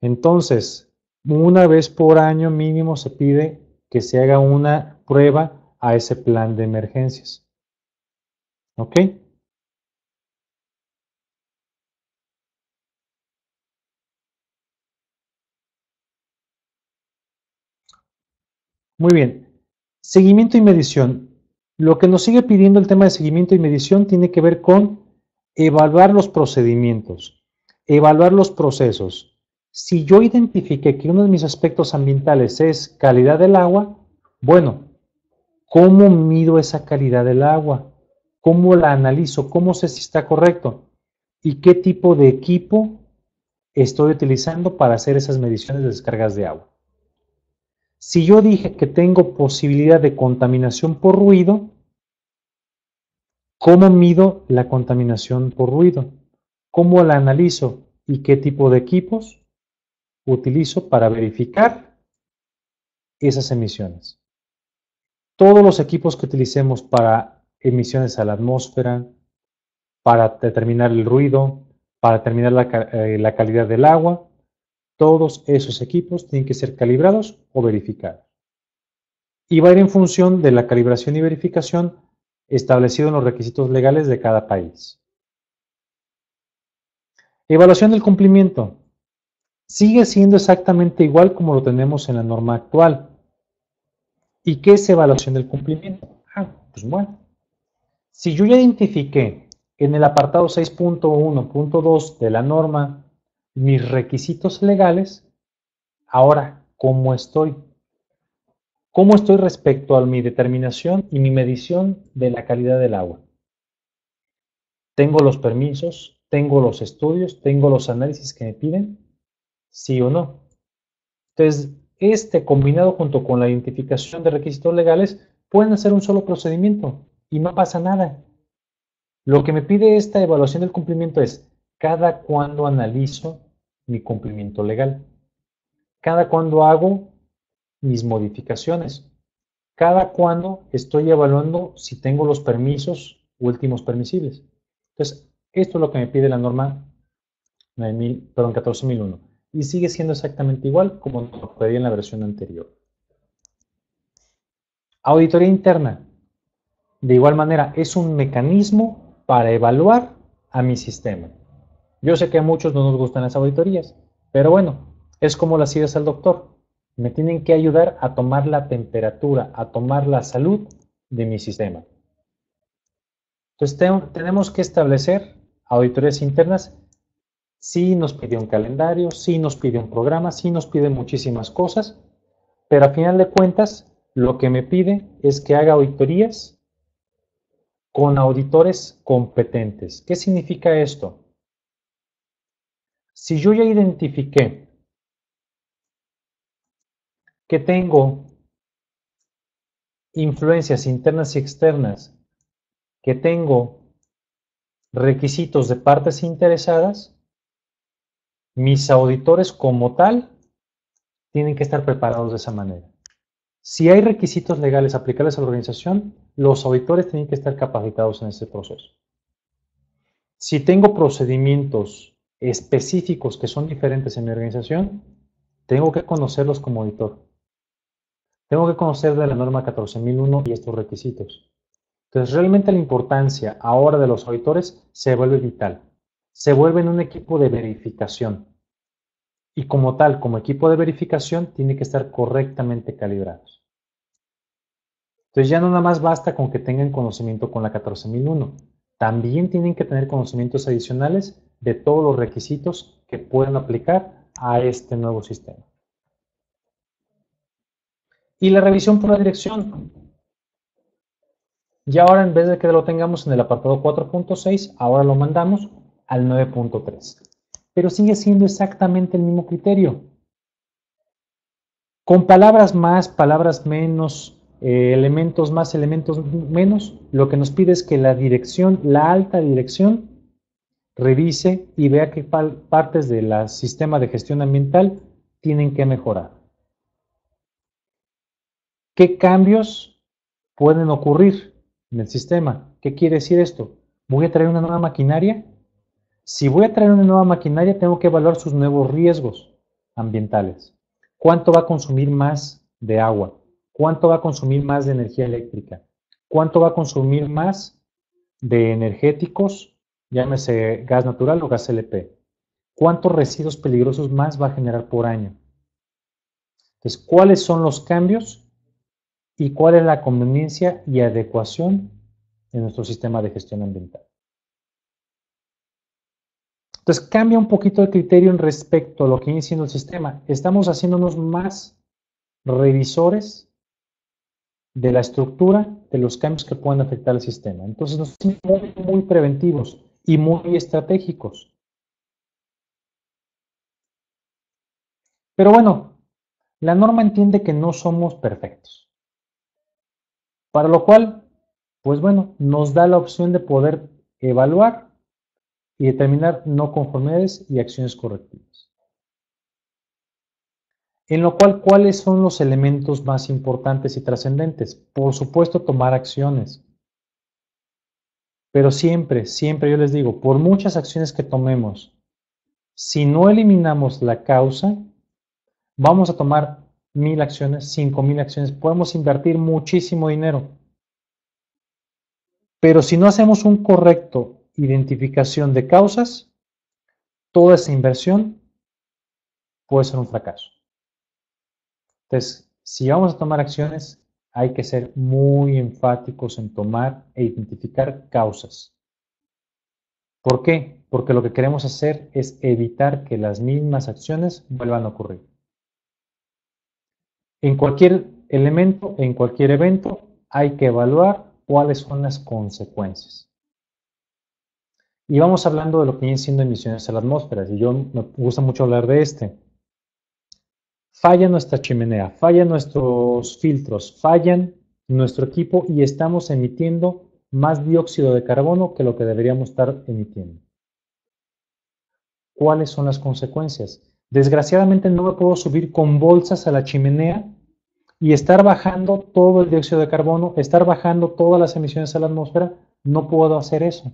Speaker 1: Entonces, una vez por año mínimo se pide que se haga una prueba a ese plan de emergencias. ¿Ok? Muy bien. Seguimiento y medición. Lo que nos sigue pidiendo el tema de seguimiento y medición tiene que ver con evaluar los procedimientos, evaluar los procesos. Si yo identifiqué que uno de mis aspectos ambientales es calidad del agua, bueno, ¿cómo mido esa calidad del agua? ¿Cómo la analizo? ¿Cómo sé si está correcto? ¿Y qué tipo de equipo estoy utilizando para hacer esas mediciones de descargas de agua? Si yo dije que tengo posibilidad de contaminación por ruido, ¿cómo mido la contaminación por ruido? ¿Cómo la analizo? ¿Y qué tipo de equipos utilizo para verificar esas emisiones? Todos los equipos que utilicemos para emisiones a la atmósfera, para determinar el ruido, para determinar la calidad del agua, todos esos equipos tienen que ser calibrados o verificados. Y va a ir en función de la calibración y verificación establecido en los requisitos legales de cada país. Evaluación del cumplimiento. Sigue siendo exactamente igual como lo tenemos en la norma actual. ¿Y qué es evaluación del cumplimiento? Pues bueno, si yo ya identifiqué en el apartado 6.1.2 de la norma mis requisitos legales, ahora, ¿cómo estoy? ¿Cómo estoy respecto a mi determinación y mi medición de la calidad del agua? ¿Tengo los permisos? ¿Tengo los estudios? ¿Tengo los análisis que me piden? ¿Sí o no? Entonces, este combinado junto con la identificación de requisitos legales pueden hacer un solo procedimiento y no pasa nada. Lo que me pide esta evaluación del cumplimiento es cada cuándo analizo mi cumplimiento legal, cada cuándo hago mis modificaciones, cada cuándo estoy evaluando si tengo los permisos últimos permisibles. Entonces, esto es lo que me pide la norma 14.001 y sigue siendo exactamente igual como lo pedía en la versión anterior. Auditoría interna. De igual manera, es un mecanismo para evaluar a mi sistema. Yo sé que a muchos no nos gustan las auditorías, pero bueno, es como las idas al doctor. Me tienen que ayudar a tomar la temperatura, a tomar la salud de mi sistema. Entonces tenemos que establecer auditorías internas Sí nos pide un calendario, sí nos pide un programa, sí nos pide muchísimas cosas, pero a final de cuentas lo que me pide es que haga auditorías con auditores competentes. ¿Qué significa esto? Si yo ya identifiqué que tengo influencias internas y externas, que tengo requisitos de partes interesadas, mis auditores como tal tienen que estar preparados de esa manera. Si hay requisitos legales aplicables a la organización, los auditores tienen que estar capacitados en ese proceso. Si tengo procedimientos específicos que son diferentes en mi organización, tengo que conocerlos como auditor. Tengo que conocer de la norma 14001 y estos requisitos. Entonces, realmente la importancia ahora de los auditores se vuelve vital. Se vuelven un equipo de verificación. Y como tal, como equipo de verificación, tiene que estar correctamente calibrados. Entonces, ya no nada más basta con que tengan conocimiento con la 14001. También tienen que tener conocimientos adicionales de todos los requisitos que puedan aplicar a este nuevo sistema. Y la revisión por la dirección. Ya ahora, en vez de que lo tengamos en el apartado 4.6, ahora lo mandamos al 9.3. Pero sigue siendo exactamente el mismo criterio. Con palabras más, palabras menos, elementos más, elementos menos, lo que nos pide es que la dirección, la alta dirección, revise y vea qué partes del sistema de gestión ambiental tienen que mejorar. ¿Qué cambios pueden ocurrir en el sistema? ¿Qué quiere decir esto? ¿Voy a traer una nueva maquinaria? Si voy a traer una nueva maquinaria, tengo que evaluar sus nuevos riesgos ambientales. ¿Cuánto va a consumir más de agua? ¿Cuánto va a consumir más de energía eléctrica? ¿Cuánto va a consumir más de energéticos, llámese gas natural o gas LP? ¿Cuántos residuos peligrosos más va a generar por año? Entonces, ¿cuáles son los cambios y cuál es la conveniencia y adecuación en nuestro sistema de gestión ambiental? Entonces cambia un poquito el criterio en respecto a lo que viene siendo el sistema. Estamos haciéndonos más revisores de la estructura de los cambios que pueden afectar al sistema. Entonces nos hacemos muy preventivos y muy estratégicos. Pero bueno, la norma entiende que no somos perfectos. Para lo cual, pues bueno, nos da la opción de poder evaluar y determinar no conformidades y acciones correctivas. En lo cual, ¿cuáles son los elementos más importantes y trascendentes? Por supuesto, tomar acciones. Pero siempre, siempre yo les digo, por muchas acciones que tomemos, si no eliminamos la causa, vamos a tomar 1000 acciones, 5000 acciones, podemos invertir muchísimo dinero. Pero si no hacemos un correcto identificación de causas, toda esa inversión puede ser un fracaso. Entonces, si vamos a tomar acciones, hay que ser muy enfáticos en tomar e identificar causas. ¿Por qué? Porque lo que queremos hacer es evitar que las mismas acciones vuelvan a ocurrir. En cualquier elemento, en cualquier evento, hay que evaluar cuáles son las consecuencias. Y vamos hablando de lo que vienen siendo emisiones a la atmósfera, y yo me gusta mucho hablar de este. Falla nuestra chimenea, fallan nuestros filtros, fallan nuestro equipo y estamos emitiendo más dióxido de carbono que lo que deberíamos estar emitiendo. ¿Cuáles son las consecuencias? Desgraciadamente no me puedo subir con bolsas a la chimenea y estar bajando todo el dióxido de carbono, estar bajando todas las emisiones a la atmósfera. No puedo hacer eso.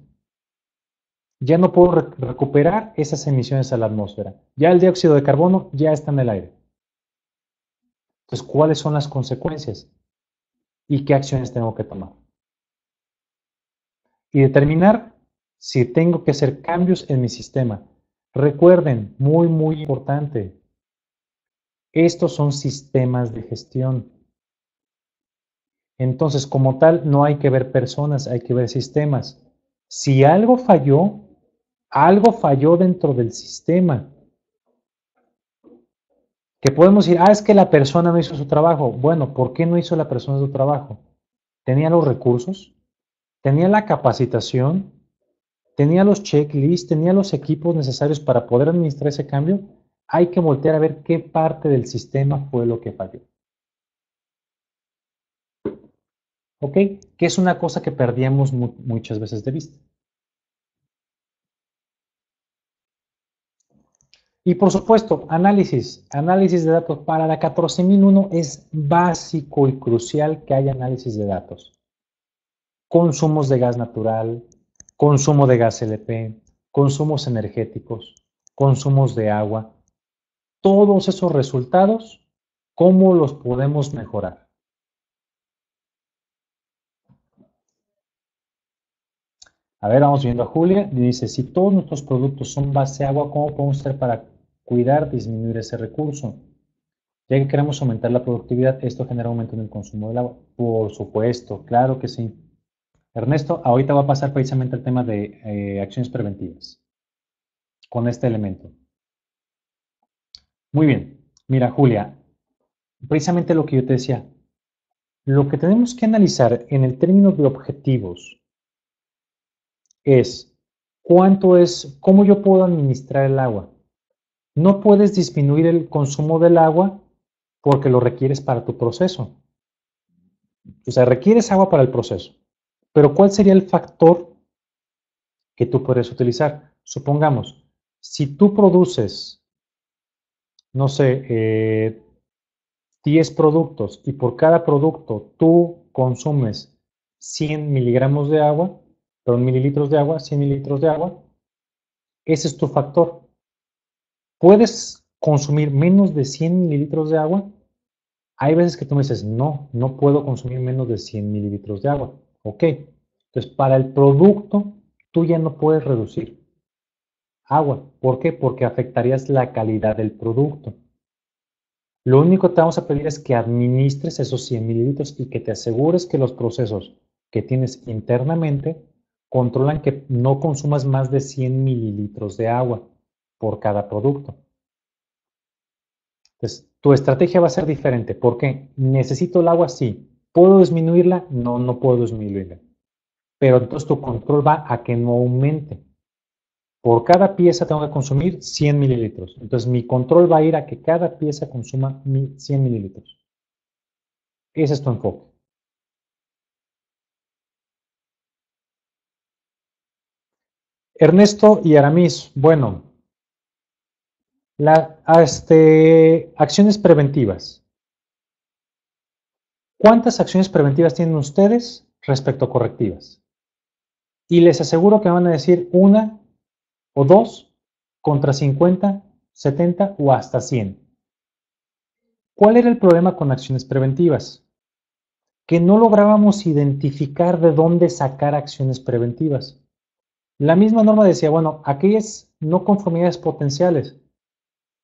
Speaker 1: Ya no puedo recuperar esas emisiones a la atmósfera. Ya el dióxido de carbono ya está en el aire. Entonces, ¿cuáles son las consecuencias? ¿Y qué acciones tengo que tomar? Y determinar si tengo que hacer cambios en mi sistema. Recuerden, muy, muy importante, estos son sistemas de gestión. Entonces, como tal, no hay que ver personas, hay que ver sistemas. Si algo falló, Algo falló dentro del sistema. Que podemos decir, es que la persona no hizo su trabajo. Bueno, ¿por qué no hizo la persona su trabajo? ¿Tenía los recursos? ¿Tenía la capacitación? ¿Tenía los checklists? ¿Tenía los equipos necesarios para poder administrar ese cambio? Hay que voltear a ver qué parte del sistema fue lo que falló. ¿Ok? Que es una cosa que perdíamos muchas veces de vista. Y por supuesto, análisis. Análisis de datos. Para la 14001 es básico y crucial que haya análisis de datos. Consumos de gas natural, consumo de gas LP, consumos energéticos, consumos de agua. Todos esos resultados, ¿cómo los podemos mejorar? A ver, vamos viendo a Julia. Dice, si todos nuestros productos son base agua, ¿cómo podemos hacer para cuidar, disminuir ese recurso? Ya que queremos aumentar la productividad, esto genera aumento en el consumo del agua. Por supuesto, claro que sí. Ernesto, ahorita va a pasar precisamente al tema de acciones preventivas con este elemento. Muy bien. Mira, Julia, precisamente lo que yo te decía, lo que tenemos que analizar en el término de objetivos es cómo yo puedo administrar el agua. No puedes disminuir el consumo del agua porque lo requieres para tu proceso. O sea, requieres agua para el proceso. Pero ¿cuál sería el factor que tú puedes utilizar? Supongamos, si tú produces, no sé, 10 productos y por cada producto tú consumes 100 miligramos de agua, perdón, mililitros de agua, 100 mililitros de agua, ese es tu factor. ¿Puedes consumir menos de 100 mililitros de agua? Hay veces que tú me dices, no, no puedo consumir menos de 100 mililitros de agua. Ok, entonces para el producto tú ya no puedes reducir agua. ¿Por qué? Porque afectarías la calidad del producto. Lo único que te vamos a pedir es que administres esos 100 mililitros y que te asegures que los procesos que tienes internamente controlan que no consumas más de 100 mililitros de agua por cada producto. Entonces, tu estrategia va a ser diferente. ¿Por qué? ¿Necesito el agua? Sí. ¿Puedo disminuirla? No, no puedo disminuirla. Pero entonces tu control va a que no aumente. Por cada pieza tengo que consumir 100 mililitros. Entonces mi control va a ir a que cada pieza consuma 100 mililitros. Ese es tu enfoque. Ernesto y Aramis, bueno, acciones preventivas. ¿Cuántas acciones preventivas tienen ustedes respecto a correctivas? Y les aseguro que van a decir una o dos contra 50, 70 o hasta 100. ¿Cuál era el problema con acciones preventivas? Que no lográbamos identificar de dónde sacar acciones preventivas. La misma norma decía, bueno, aquellas no conformidades potenciales.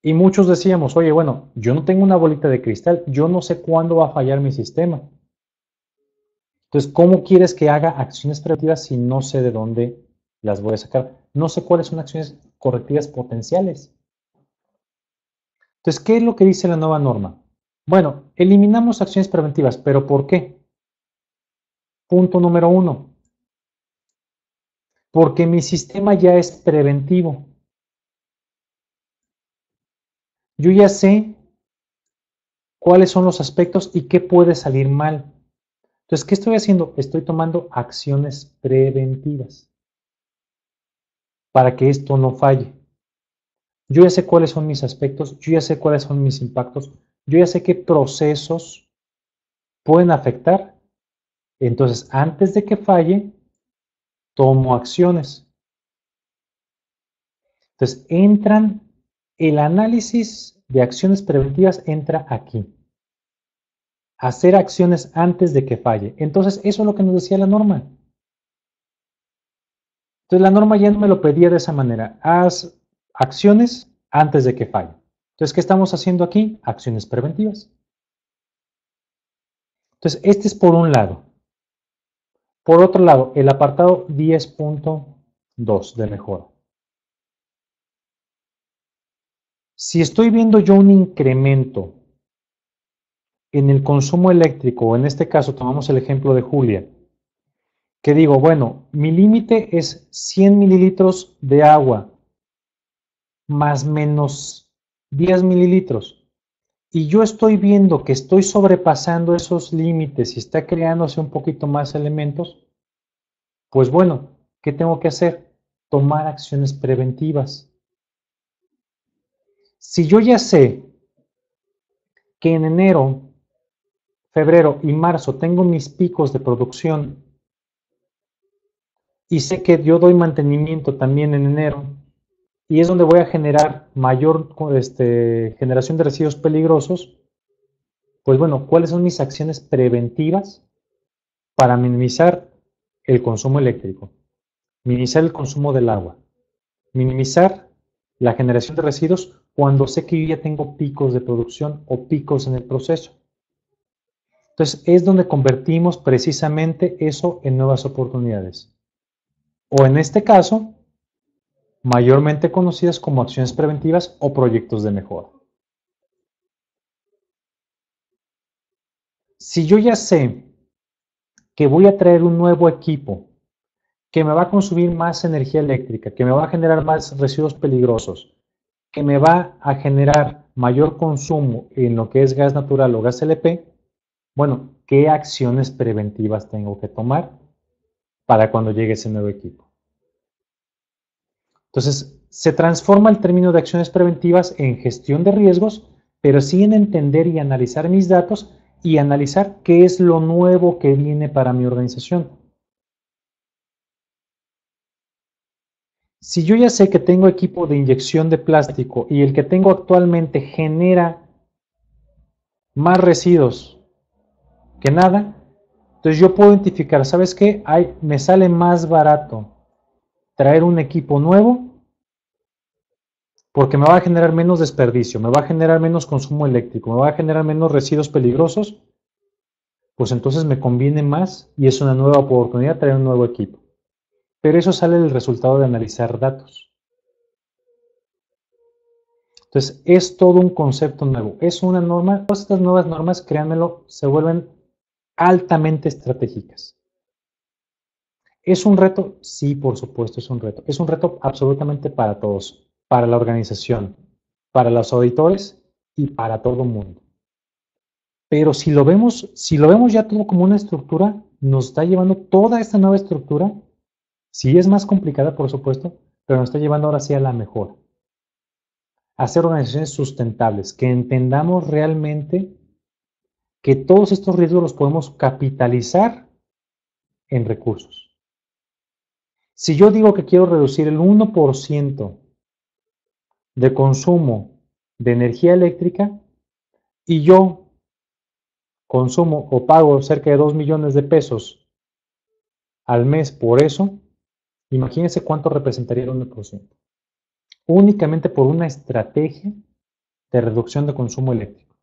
Speaker 1: Y muchos decíamos, oye, bueno, yo no tengo una bolita de cristal, yo no sé cuándo va a fallar mi sistema. Entonces, ¿cómo quieres que haga acciones preventivas si no sé de dónde las voy a sacar? No sé cuáles son acciones correctivas potenciales. Entonces, ¿qué es lo que dice la nueva norma? Bueno, eliminamos acciones preventivas, pero ¿por qué? Punto número 1. Porque mi sistema ya es preventivo. Yo ya sé cuáles son los aspectos y qué puede salir mal. Entonces, ¿qué estoy haciendo? Estoy tomando acciones preventivas para que esto no falle. Yo ya sé cuáles son mis aspectos, yo ya sé cuáles son mis impactos, yo ya sé qué procesos pueden afectar. Entonces, antes de que falle, tomo acciones. Entonces, el análisis de acciones preventivas entra aquí. Hacer acciones antes de que falle. Entonces, eso es lo que nos decía la norma. Entonces, la norma ya no me lo pedía de esa manera. Haz acciones antes de que falle. Entonces, ¿qué estamos haciendo aquí? Acciones preventivas. Entonces, este es por un lado. Por otro lado, el apartado 10.2 de mejora. Si estoy viendo yo un incremento en el consumo eléctrico, o en este caso tomamos el ejemplo de Julia, que digo, bueno, mi límite es 100 mililitros de agua más menos 10 mililitros, y yo estoy viendo que estoy sobrepasando esos límites y está creándose un poquito más elementos, pues bueno, ¿qué tengo que hacer? Tomar acciones preventivas. Si yo ya sé que en enero, febrero y marzo tengo mis picos de producción y sé que yo doy mantenimiento también en enero y es donde voy a generar mayor generación de residuos peligrosos, pues bueno, ¿cuáles son mis acciones preventivas para minimizar el consumo eléctrico, minimizar el consumo del agua, minimizar la generación de residuos cuando sé que yo ya tengo picos de producción o picos en el proceso? Entonces es donde convertimos precisamente eso en nuevas oportunidades. O en este caso, mayormente conocidas como acciones preventivas o proyectos de mejora. Si yo ya sé que voy a traer un nuevo equipo que me va a consumir más energía eléctrica, que me va a generar más residuos peligrosos, que me va a generar mayor consumo en lo que es gas natural o gas LP, bueno, ¿qué acciones preventivas tengo que tomar para cuando llegue ese nuevo equipo? Entonces, se transforma el término de acciones preventivas en gestión de riesgos, pero sí en entender y analizar mis datos y analizar qué es lo nuevo que viene para mi organización. Si yo ya sé que tengo equipo de inyección de plástico y el que tengo actualmente genera más residuos que nada, entonces yo puedo identificar, ¿sabes qué? Me sale más barato traer un equipo nuevo porque me va a generar menos desperdicio, me va a generar menos consumo eléctrico, me va a generar menos residuos peligrosos, pues entonces me conviene más y es una nueva oportunidad traer un nuevo equipo. Pero eso sale del resultado de analizar datos. Entonces, es todo un concepto nuevo, es una norma, todas estas nuevas normas, créanmelo, se vuelven altamente estratégicas. ¿Es un reto? Sí, por supuesto, es un reto. Es un reto absolutamente para todos, para la organización, para los auditores y para todo el mundo. Pero si lo vemos ya todo como una estructura, nos está llevando toda esta nueva estructura, sí es más complicada, por supuesto, pero nos está llevando ahora sí a la mejor. A hacer organizaciones sustentables, que entendamos realmente que todos estos riesgos los podemos capitalizar en recursos. Si yo digo que quiero reducir el 1% de consumo de energía eléctrica y yo consumo o pago cerca de 2 millones de pesos al mes por eso, imagínense cuánto representaría el 1%. Únicamente por una estrategia de reducción de consumo eléctrico.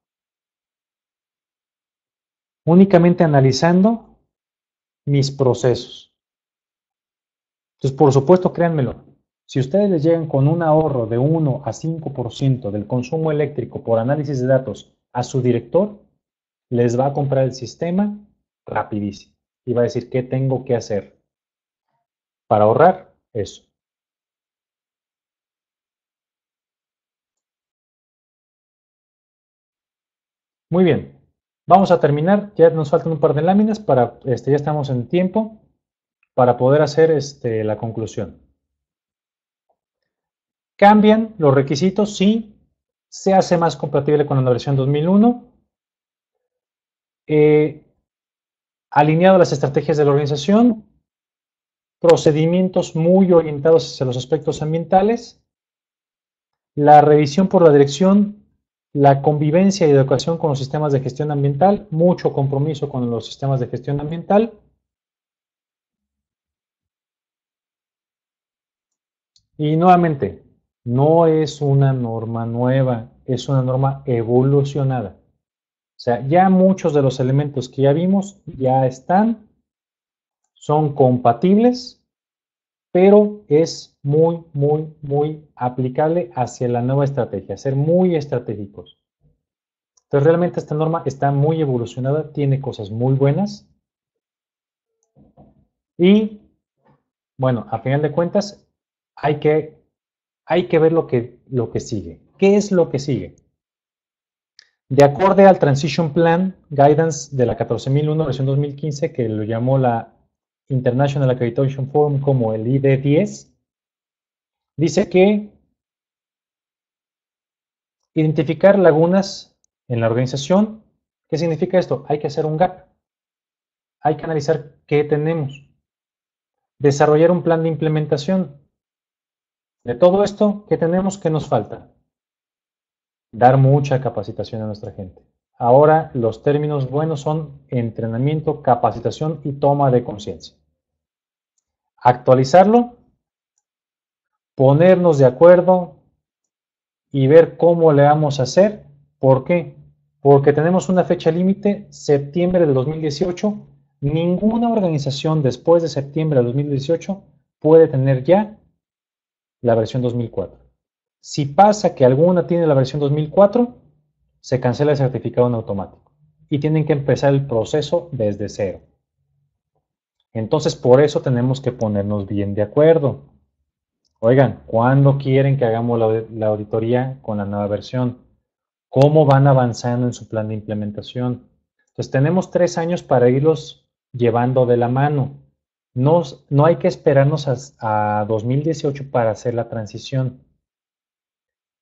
Speaker 1: Únicamente analizando mis procesos. Entonces, por supuesto, créanmelo, si ustedes les llegan con un ahorro de 1 a 5% del consumo eléctrico por análisis de datos a su director, les va a comprar el sistema rapidísimo y va a decir qué tengo que hacer para ahorrar eso. Muy bien, vamos a terminar, ya nos faltan un par de láminas para, ya estamos en tiempo para poder hacer la conclusión. ¿Cambian los requisitos? Sí, se hace más compatible con la versión 2001. Alineado a las estrategias de la organización, procedimientos muy orientados hacia los aspectos ambientales, la revisión por la dirección, la convivencia y educación con los sistemas de gestión ambiental, mucho compromiso con los sistemas de gestión ambiental. Y nuevamente, no es una norma nueva, es una norma evolucionada. O sea, ya muchos de los elementos que ya vimos ya están, son compatibles pero es muy, muy, muy aplicable hacia la nueva estrategia, ser muy estratégicos. Entonces, realmente esta norma está muy evolucionada, tiene cosas muy buenas y, bueno, a final de cuentas, hay que ver lo que sigue. ¿Qué es lo que sigue? De acuerdo al Transition Plan Guidance de la 14001 versión 2015, que lo llamó la International Accreditation Forum como el ID10, dice que identificar lagunas en la organización. ¿Qué significa esto? Hay que hacer un gap. Hay que analizar qué tenemos. Desarrollar un plan de implementación. De todo esto, ¿qué tenemos? ¿Qué nos falta? Dar mucha capacitación a nuestra gente. Ahora los términos buenos son entrenamiento, capacitación y toma de conciencia. Actualizarlo, ponernos de acuerdo y ver cómo le vamos a hacer. ¿Por qué? Porque tenemos una fecha límite, septiembre del 2018. Ninguna organización después de septiembre del 2018 puede tener ya la versión 2004. Si pasa que alguna tiene la versión 2004, se cancela el certificado en automático y tienen que empezar el proceso desde cero. Entonces, por eso tenemos que ponernos bien de acuerdo. Oigan, ¿cuándo quieren que hagamos la auditoría con la nueva versión? ¿Cómo van avanzando en su plan de implementación? Entonces, tenemos 3 años para irlos llevando de la mano. No hay que esperarnos a 2018 para hacer la transición.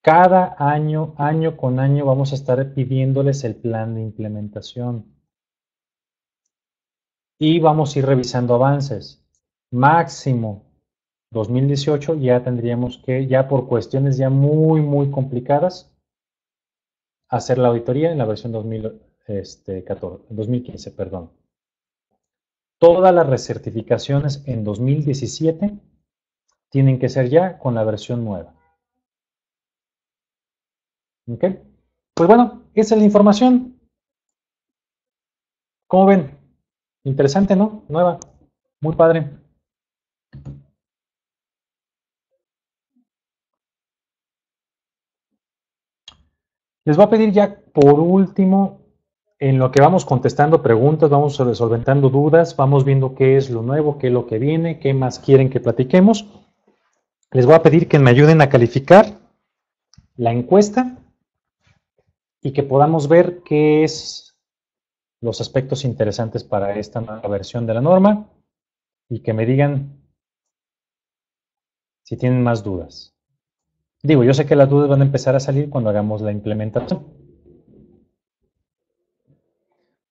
Speaker 1: Cada año, año con año, vamos a estar pidiéndoles el plan de implementación. Y vamos a ir revisando avances. Máximo 2018 ya tendríamos que, ya por cuestiones ya muy, muy complicadas, hacer la auditoría en la versión 2015, perdón. Todas las recertificaciones en 2017 tienen que ser ya con la versión nueva. ¿Ok? Pues bueno, esa es la información. ¿Cómo ven? Interesante, ¿no? Nueva. Muy padre. Les voy a pedir ya por último, en lo que vamos contestando preguntas, vamos resolventando dudas, vamos viendo qué es lo nuevo, qué es lo que viene, qué más quieren que platiquemos. Les voy a pedir que me ayuden a calificar la encuesta y que podamos ver qué es los aspectos interesantes para esta nueva versión de la norma y que me digan si tienen más dudas. Digo, yo sé que las dudas van a empezar a salir cuando hagamos la implementación.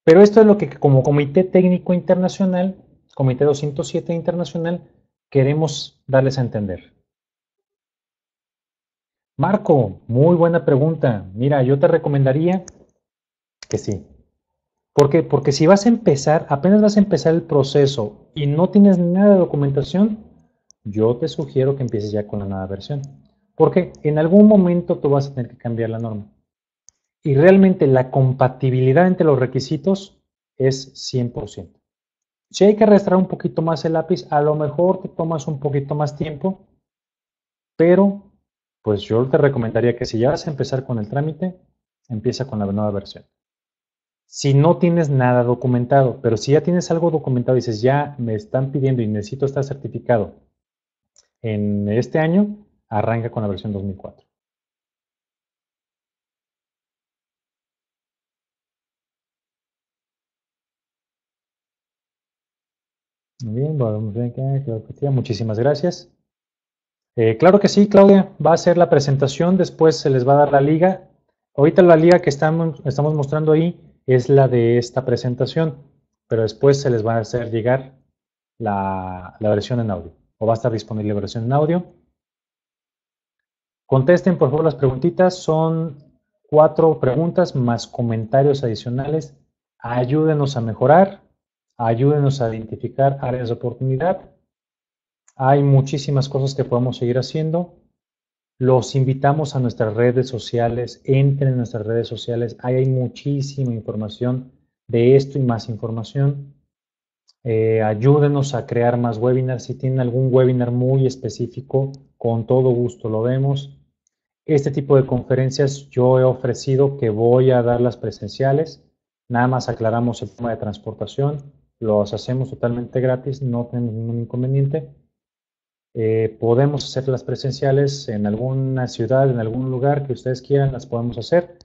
Speaker 1: Pero esto es lo que como Comité Técnico Internacional, Comité 207 Internacional, queremos darles a entender. Marco, muy buena pregunta. Mira, yo te recomendaría que sí. ¿Por qué? Porque si vas a empezar, apenas vas a empezar el proceso y no tienes nada de documentación, yo te sugiero que empieces ya con la nueva versión. Porque en algún momento tú vas a tener que cambiar la norma. Y realmente la compatibilidad entre los requisitos es 100%. Si hay que arrastrar un poquito más el lápiz, a lo mejor te tomas un poquito más tiempo, pero pues yo te recomendaría que si ya vas a empezar con el trámite, empieza con la nueva versión. Si no tienes nada documentado, pero si ya tienes algo documentado y dices, ya me están pidiendo y necesito estar certificado en este año, arranca con la versión 2004. Muy bien, vamos a ver acá, muchísimas gracias. Claro que sí, Claudia, va a ser la presentación, después se les va a dar la liga. Ahorita la liga que estamos mostrando ahí es la de esta presentación, pero después se les va a hacer llegar la versión en audio, o va a estar disponible la versión en audio. Contesten por favor las preguntitas, son 4 preguntas más comentarios adicionales. Ayúdenos a mejorar, ayúdenos a identificar áreas de oportunidad. Hay muchísimas cosas que podemos seguir haciendo. Los invitamos a nuestras redes sociales, entren en nuestras redes sociales, ahí hay muchísima información de esto y más información. Ayúdenos a crear más webinars. Si tienen algún webinar muy específico, con todo gusto lo vemos. Este tipo de conferencias yo he ofrecido que voy a dar las presenciales. Nada más aclaramos el tema de transportación. Los hacemos totalmente gratis, no tenemos ningún inconveniente. Podemos hacer las presenciales en alguna ciudad, en algún lugar que ustedes quieran, las podemos hacer.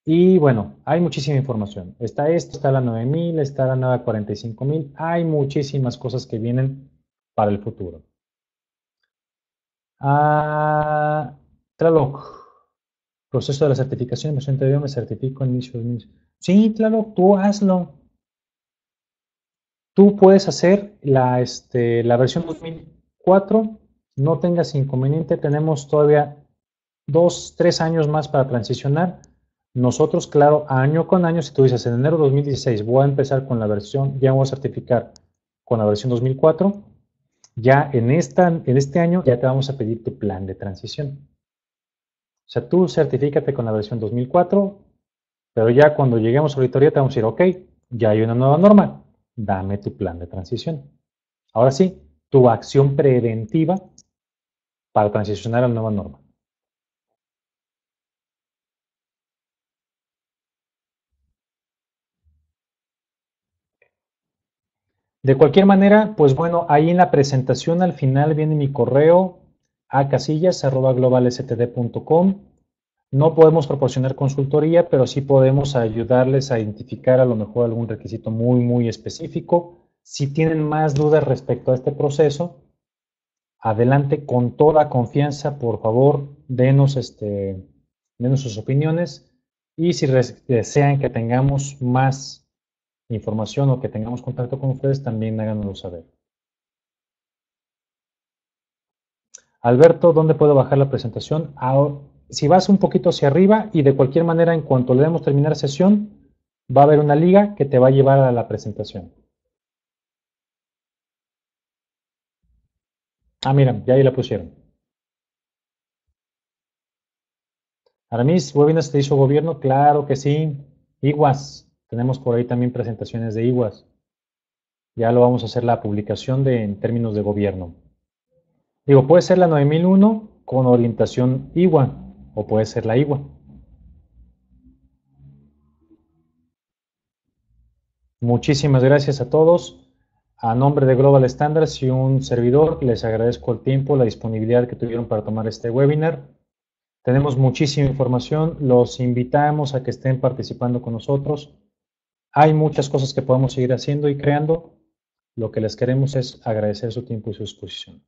Speaker 1: Y bueno, hay muchísima información. Está esto, está la 9000, está la nueva 45000. Hay muchísimas cosas que vienen para el futuro. Tlaloc, proceso de la certificación, me certifico en inicio de inicio. Sí, Tlaloc, tú hazlo. Tú puedes hacer la versión 2004, no tengas inconveniente, tenemos todavía 2, 3 años más para transicionar. Nosotros, claro, año con año, si tú dices en enero de 2016 voy a empezar con la versión, ya voy a certificar con la versión 2004, ya en este año ya te vamos a pedir tu plan de transición. O sea, tú certifícate con la versión 2004, pero ya cuando lleguemos a auditoría te vamos a decir, ok, ya hay una nueva norma, dame tu plan de transición. Ahora sí, tu acción preventiva para transicionar a la nueva norma. De cualquier manera, pues bueno, ahí en la presentación al final viene mi correo a casillas@globalstd.com. No podemos proporcionar consultoría, pero sí podemos ayudarles a identificar a lo mejor algún requisito muy específico. Si tienen más dudas respecto a este proceso, adelante con toda confianza, por favor, denos sus opiniones y si desean que tengamos más información o que tengamos contacto con ustedes, también háganoslo saber. Alberto, ¿dónde puedo bajar la presentación? Ahora, si vas un poquito hacia arriba y de cualquier manera, en cuanto le demos terminar sesión, va a haber una liga que te va a llevar a la presentación. Ah, mira, ya ahí la pusieron. Aramis, webinars te hizo gobierno, claro que sí. IWAS, tenemos por ahí también presentaciones de IWAS. Ya lo vamos a hacer la publicación en términos de gobierno. Digo, puede ser la 9001 con orientación IWA o puede ser la IWA. Muchísimas gracias a todos. A nombre de Global Standards y un servidor, les agradezco el tiempo, la disponibilidad que tuvieron para tomar este webinar. Tenemos muchísima información, los invitamos a que estén participando con nosotros. Hay muchas cosas que podemos seguir haciendo y creando. Lo que les queremos es agradecer su tiempo y su disposición.